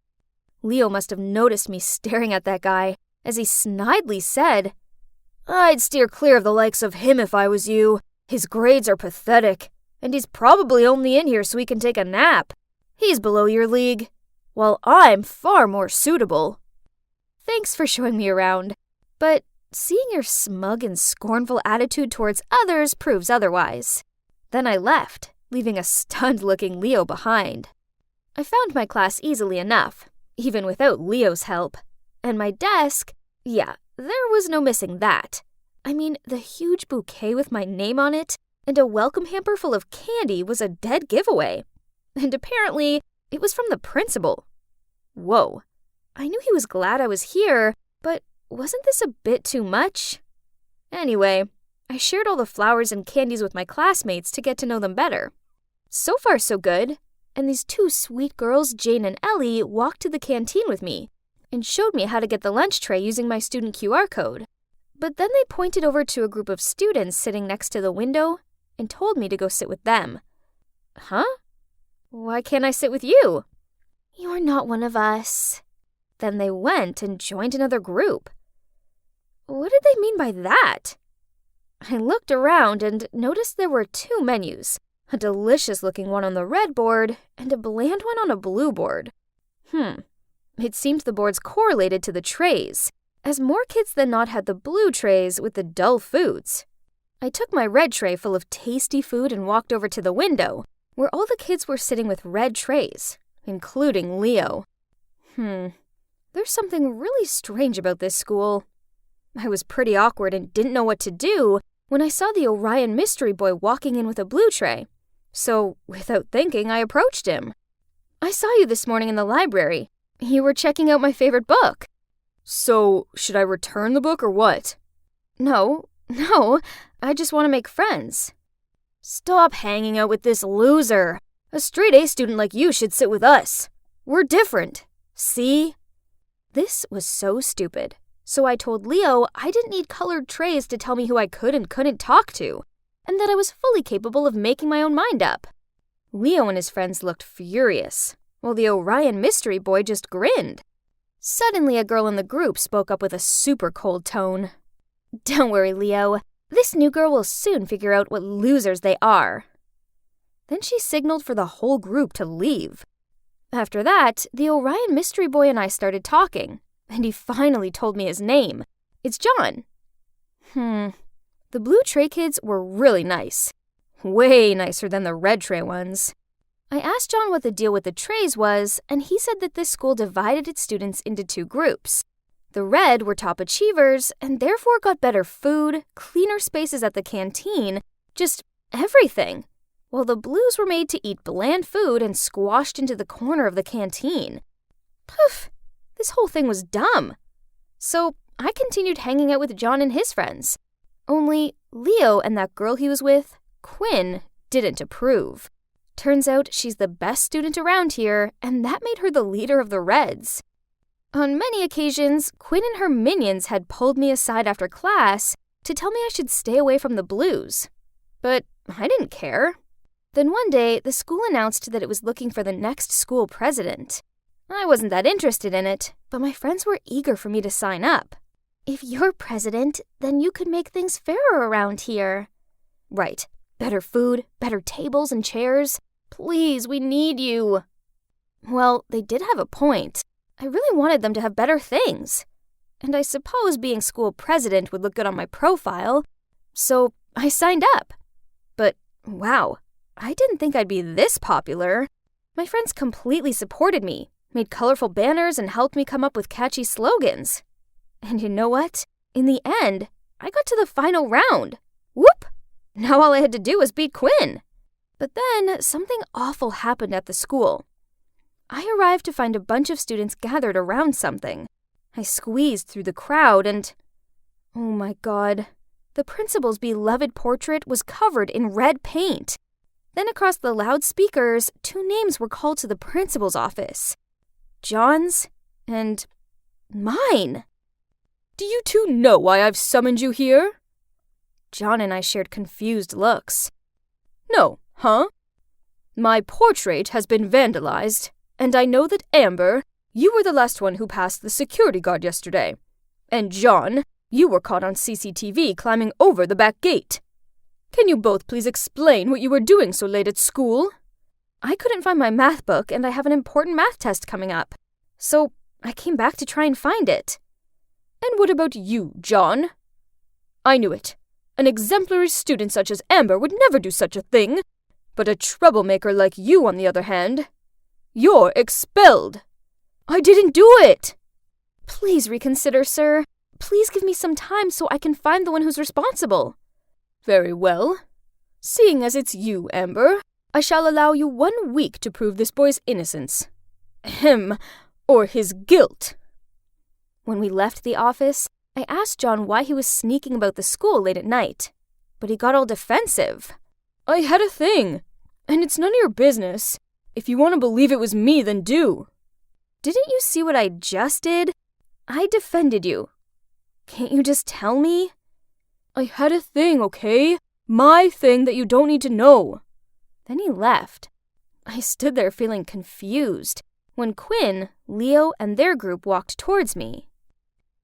Leo must have noticed me staring at that guy as he snidely said, "I'd steer clear of the likes of him if I was you. His grades are pathetic, and he's probably only in here so he can take a nap. He's below your league, while I'm far more suitable." Thanks for showing me around, but seeing your smug and scornful attitude towards others proves otherwise. Then I left, leaving a stunned-looking Leo behind. I found my class easily enough, even without Leo's help. And my desk, yeah, there was no missing that. I mean, the huge bouquet with my name on it and a welcome hamper full of candy was a dead giveaway. And apparently, it was from the principal. Whoa. I knew he was glad I was here, but wasn't this a bit too much? Anyway, I shared all the flowers and candies with my classmates to get to know them better. So far, so good. And these two sweet girls, Jane and Ellie, walked to the canteen with me and showed me how to get the lunch tray using my student QR code. But then they pointed over to a group of students sitting next to the window and told me to go sit with them. Huh? Why can't I sit with you? You're not one of us. Then they went and joined another group. What did they mean by that? I looked around and noticed there were two menus, a delicious-looking one on the red board and a bland one on a blue board. It seemed the boards correlated to the trays, as more kids than not had the blue trays with the dull foods. I took my red tray full of tasty food and walked over to the window, where all the kids were sitting with red trays, including Leo. There's something really strange about this school. I was pretty awkward and didn't know what to do when I saw the Orion Mystery Boy walking in with a blue tray. So, without thinking, I approached him. "I saw you this morning in the library. You were checking out my favorite book." "So, should I return the book or what?" No, I just want to make friends." "Stop hanging out with this loser. A straight-A student like you should sit with us. We're different. See?" This was so stupid. So I told Leo I didn't need colored trays to tell me who I could and couldn't talk to, and that I was fully capable of making my own mind up. Leo and his friends looked furious, while the Orion Mystery Boy just grinned. Suddenly, a girl in the group spoke up with a super cold tone. "Don't worry, Leo. This new girl will soon figure out what losers they are." Then she signaled for the whole group to leave. After that, the Orion Mystery Boy and I started talking, and he finally told me his name. It's John. The blue tray kids were really nice. Way nicer than the red tray ones. I asked John what the deal with the trays was, and he said that this school divided its students into two groups. The red were top achievers, and therefore got better food, cleaner spaces at the canteen, just everything. While the blues were made to eat bland food and squashed into the corner of the canteen. Poof! This whole thing was dumb. So I continued hanging out with John and his friends. Only Leo and that girl he was with, Quinn, didn't approve. Turns out she's the best student around here, and that made her the leader of the Reds. On many occasions, Quinn and her minions had pulled me aside after class to tell me I should stay away from the blues. But I didn't care. Then one day, the school announced that it was looking for the next school president. I wasn't that interested in it, but my friends were eager for me to sign up. "If you're president, then you could make things fairer around here." "Right. Better food, better tables and chairs. Please, we need you." Well, they did have a point. I really wanted them to have better things. And I suppose being school president would look good on my profile. So I signed up. But wow, I didn't think I'd be this popular. My friends completely supported me, made colorful banners, and helped me come up with catchy slogans. And you know what? In the end, I got to the final round. Whoop! Now all I had to do was beat Quinn. But then something awful happened at the school. I arrived to find a bunch of students gathered around something. I squeezed through the crowd and... oh my God. The principal's beloved portrait was covered in red paint. Then across the loudspeakers, two names were called to the principal's office. John's and mine. "Do you two know why I've summoned you here?" John and I shared confused looks. No, huh? My portrait has been vandalized, and I know that Amber, you were the last one who passed the security guard yesterday. And John, you were caught on CCTV climbing over the back gate. Can you both please explain what you were doing so late at school? I couldn't find my math book, and I have an important math test coming up. So I came back to try and find it. And what about you, John? I knew it. An exemplary student such as Amber would never do such a thing. But a troublemaker like you, on the other hand, you're expelled. I didn't do it. Please reconsider, sir. Please give me some time so I can find the one who's responsible. Very well. Seeing as it's you, Amber, I shall allow you 1 week to prove this boy's innocence. Ahem, or his guilt. When we left the office, I asked John why he was sneaking about the school late at night, but he got all defensive. I had a thing, and it's none of your business. If you want to believe it was me, then do. Didn't you see what I just did? I defended you. Can't you just tell me? I had a thing, okay? My thing that you don't need to know. Then he left. I stood there feeling confused when Quinn, Leo, and their group walked towards me.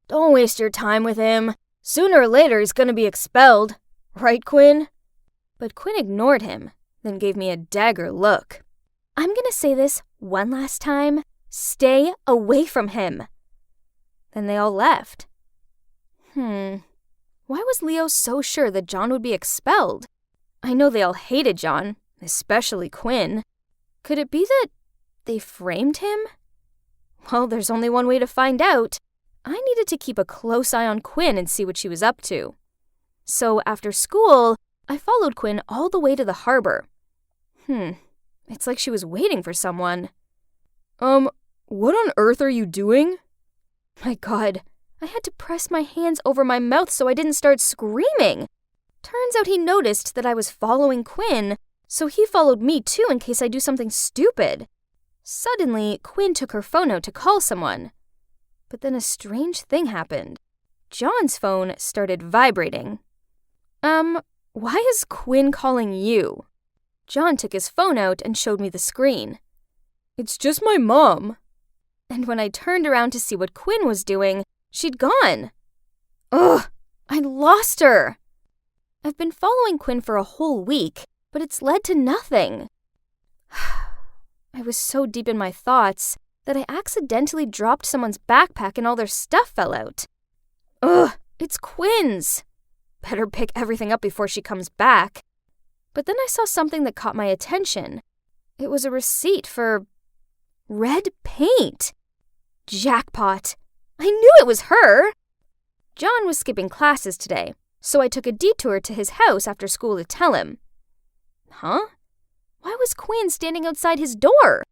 Don't waste your time with him. Sooner or later he's gonna be expelled. Right, Quinn? But Quinn ignored him, then gave me a dagger look. I'm gonna say this one last time. Stay away from him. Then they all left. Why was Leo so sure that John would be expelled? I know they all hated John, especially Quinn. Could it be that they framed him? Well, there's only one way to find out. I needed to keep a close eye on Quinn and see what she was up to. So after school, I followed Quinn all the way to the harbor. It's like she was waiting for someone. What on earth are you doing? My God, I had to press my hands over my mouth so I didn't start screaming. Turns out he noticed that I was following Quinn, so he followed me too in case I do something stupid. Suddenly, Quinn took her phone out to call someone. But then a strange thing happened. John's phone started vibrating. Why is Quinn calling you? John took his phone out and showed me the screen. It's just my mom. And when I turned around to see what Quinn was doing, she'd gone. Ugh, I lost her. I've been following Quinn for a whole week, but it's led to nothing. I was so deep in my thoughts that I accidentally dropped someone's backpack and all their stuff fell out. Ugh, it's Quinn's. Better pick everything up before she comes back. But then I saw something that caught my attention. It was a receipt for red paint. Jackpot. I knew it was her. John was skipping classes today, so I took a detour to his house after school to tell him. Huh? Why was Quinn standing outside his door?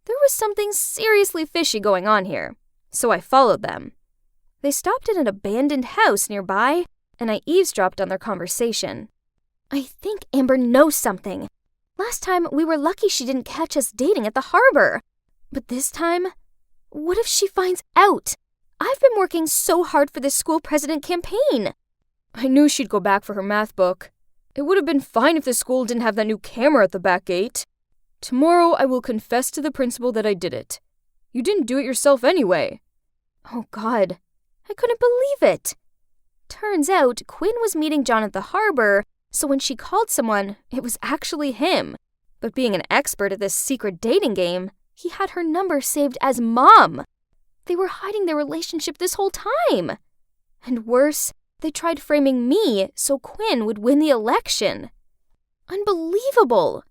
There was something seriously fishy going on here, so I followed them. They stopped at an abandoned house nearby, and I eavesdropped on their conversation. I think Amber knows something. Last time, we were lucky she didn't catch us dating at the harbor. But this time, what if she finds out? I've been working so hard for this school president campaign. I knew she'd go back for her math book. It would have been fine if the school didn't have that new camera at the back gate. Tomorrow I will confess to the principal that I did it. You didn't do it yourself anyway. Oh God, I couldn't believe it. Turns out Quinn was meeting John at the harbor, so when she called someone, it was actually him. But being an expert at this secret dating game, he had her number saved as Mom. They were hiding their relationship this whole time. And worse, they tried framing me so Quinn would win the election. Unbelievable!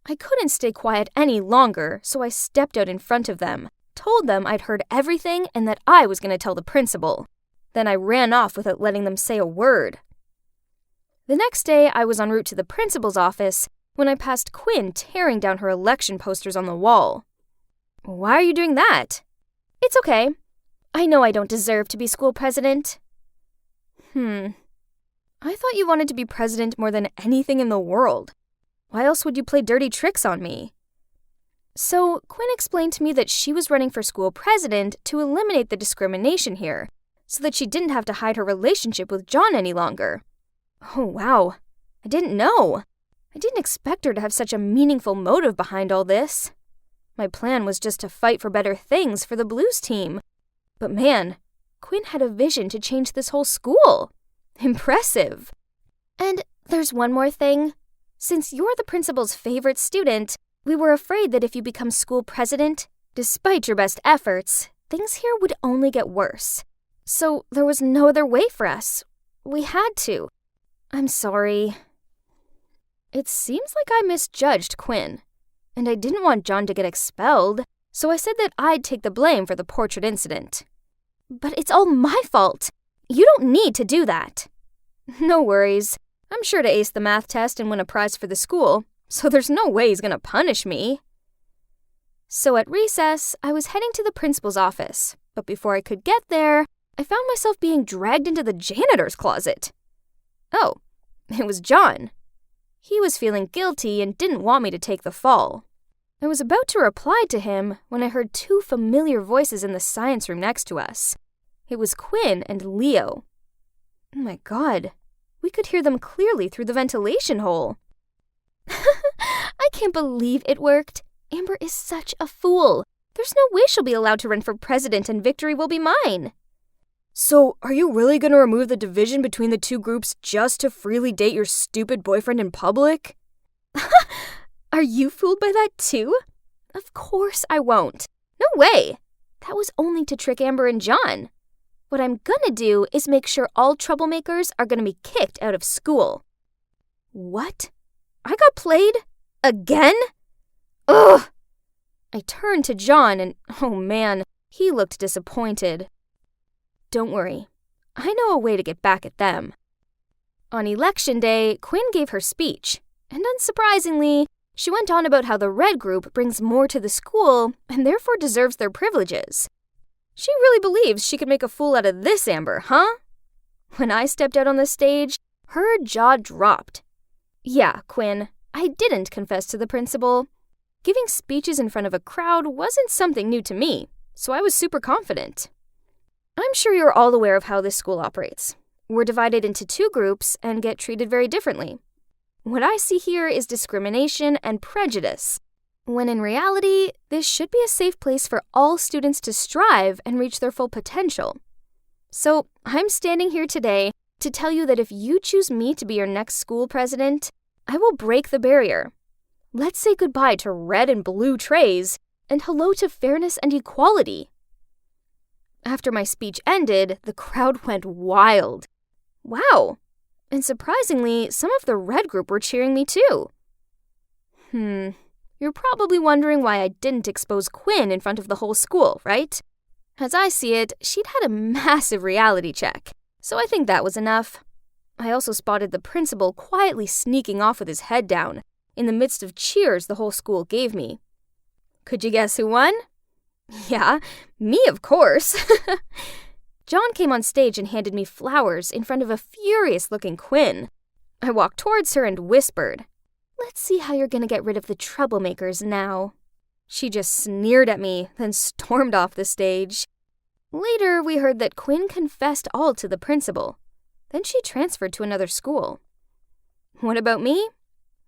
I couldn't stay quiet any longer, so I stepped out in front of them, told them I'd heard everything and that I was going to tell the principal. Then I ran off without letting them say a word. The next day, I was en route to the principal's office when I passed Quinn tearing down her election posters on the wall. Why are you doing that? It's okay. I know I don't deserve to be school president. I thought you wanted to be president more than anything in the world. Why else would you play dirty tricks on me? So, Quinn explained to me that she was running for school president to eliminate the discrimination here, so that she didn't have to hide her relationship with John any longer. Oh, wow. I didn't know. I didn't expect her to have such a meaningful motive behind all this. My plan was just to fight for better things for the Blues team. But man, Quinn had a vision to change this whole school. Impressive. And there's one more thing. Since you're the principal's favorite student, we were afraid that if you become school president, despite your best efforts, things here would only get worse. So there was no other way for us. We had to. I'm sorry. It seems like I misjudged Quinn, and I didn't want John to get expelled, so I said that I'd take the blame for the portrait incident. But it's all my fault. You don't need to do that. No worries. I'm sure to ace the math test and win a prize for the school, so there's no way he's gonna punish me. So at recess, I was heading to the principal's office, but before I could get there, I found myself being dragged into the janitor's closet. Oh, it was John. He was feeling guilty and didn't want me to take the fall. I was about to reply to him when I heard two familiar voices in the science room next to us. It was Quinn and Leo. Oh my God, we could hear them clearly through the ventilation hole. I can't believe it worked. Amber is such a fool. There's no way she'll be allowed to run for president and victory will be mine. So, are you really going to remove the division between the two groups just to freely date your stupid boyfriend in public? Are you fooled by that too? Of course I won't. No way. That was only to trick Amber and John. What I'm gonna do is make sure all troublemakers are gonna be kicked out of school. What? I got played? Again? Ugh! I turned to John and, oh man, he looked disappointed. Don't worry. I know a way to get back at them. On election day, Quinn gave her speech, and unsurprisingly, she went on about how the red group brings more to the school and therefore deserves their privileges. She really believes she could make a fool out of this Amber, huh? When I stepped out on the stage, her jaw dropped. Yeah, Quinn, I didn't confess to the principal. Giving speeches in front of a crowd wasn't something new to me, so I was super confident. I'm sure you're all aware of how this school operates. We're divided into two groups and get treated very differently. What I see here is discrimination and prejudice, when in reality, this should be a safe place for all students to strive and reach their full potential. So, I'm standing here today to tell you that if you choose me to be your next school president, I will break the barrier. Let's say goodbye to red and blue trays and hello to fairness and equality. After my speech ended, the crowd went wild. Wow! And surprisingly, some of the red group were cheering me too. You're probably wondering why I didn't expose Quinn in front of the whole school, right? As I see it, she'd had a massive reality check, so I think that was enough. I also spotted the principal quietly sneaking off with his head down, in the midst of cheers the whole school gave me. Could you guess who won? Yeah, me of course. John came on stage and handed me flowers in front of a furious-looking Quinn. I walked towards her and whispered, "Let's see how you're gonna get rid of the troublemakers now." She just sneered at me, then stormed off the stage. Later, we heard that Quinn confessed all to the principal. Then she transferred to another school. What about me?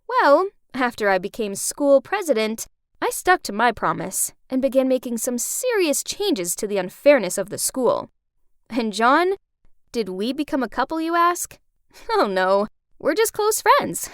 Well, after I became school president, I stuck to my promise and began making some serious changes to the unfairness of the school. And John, did we become a couple, you ask? Oh no, we're just close friends.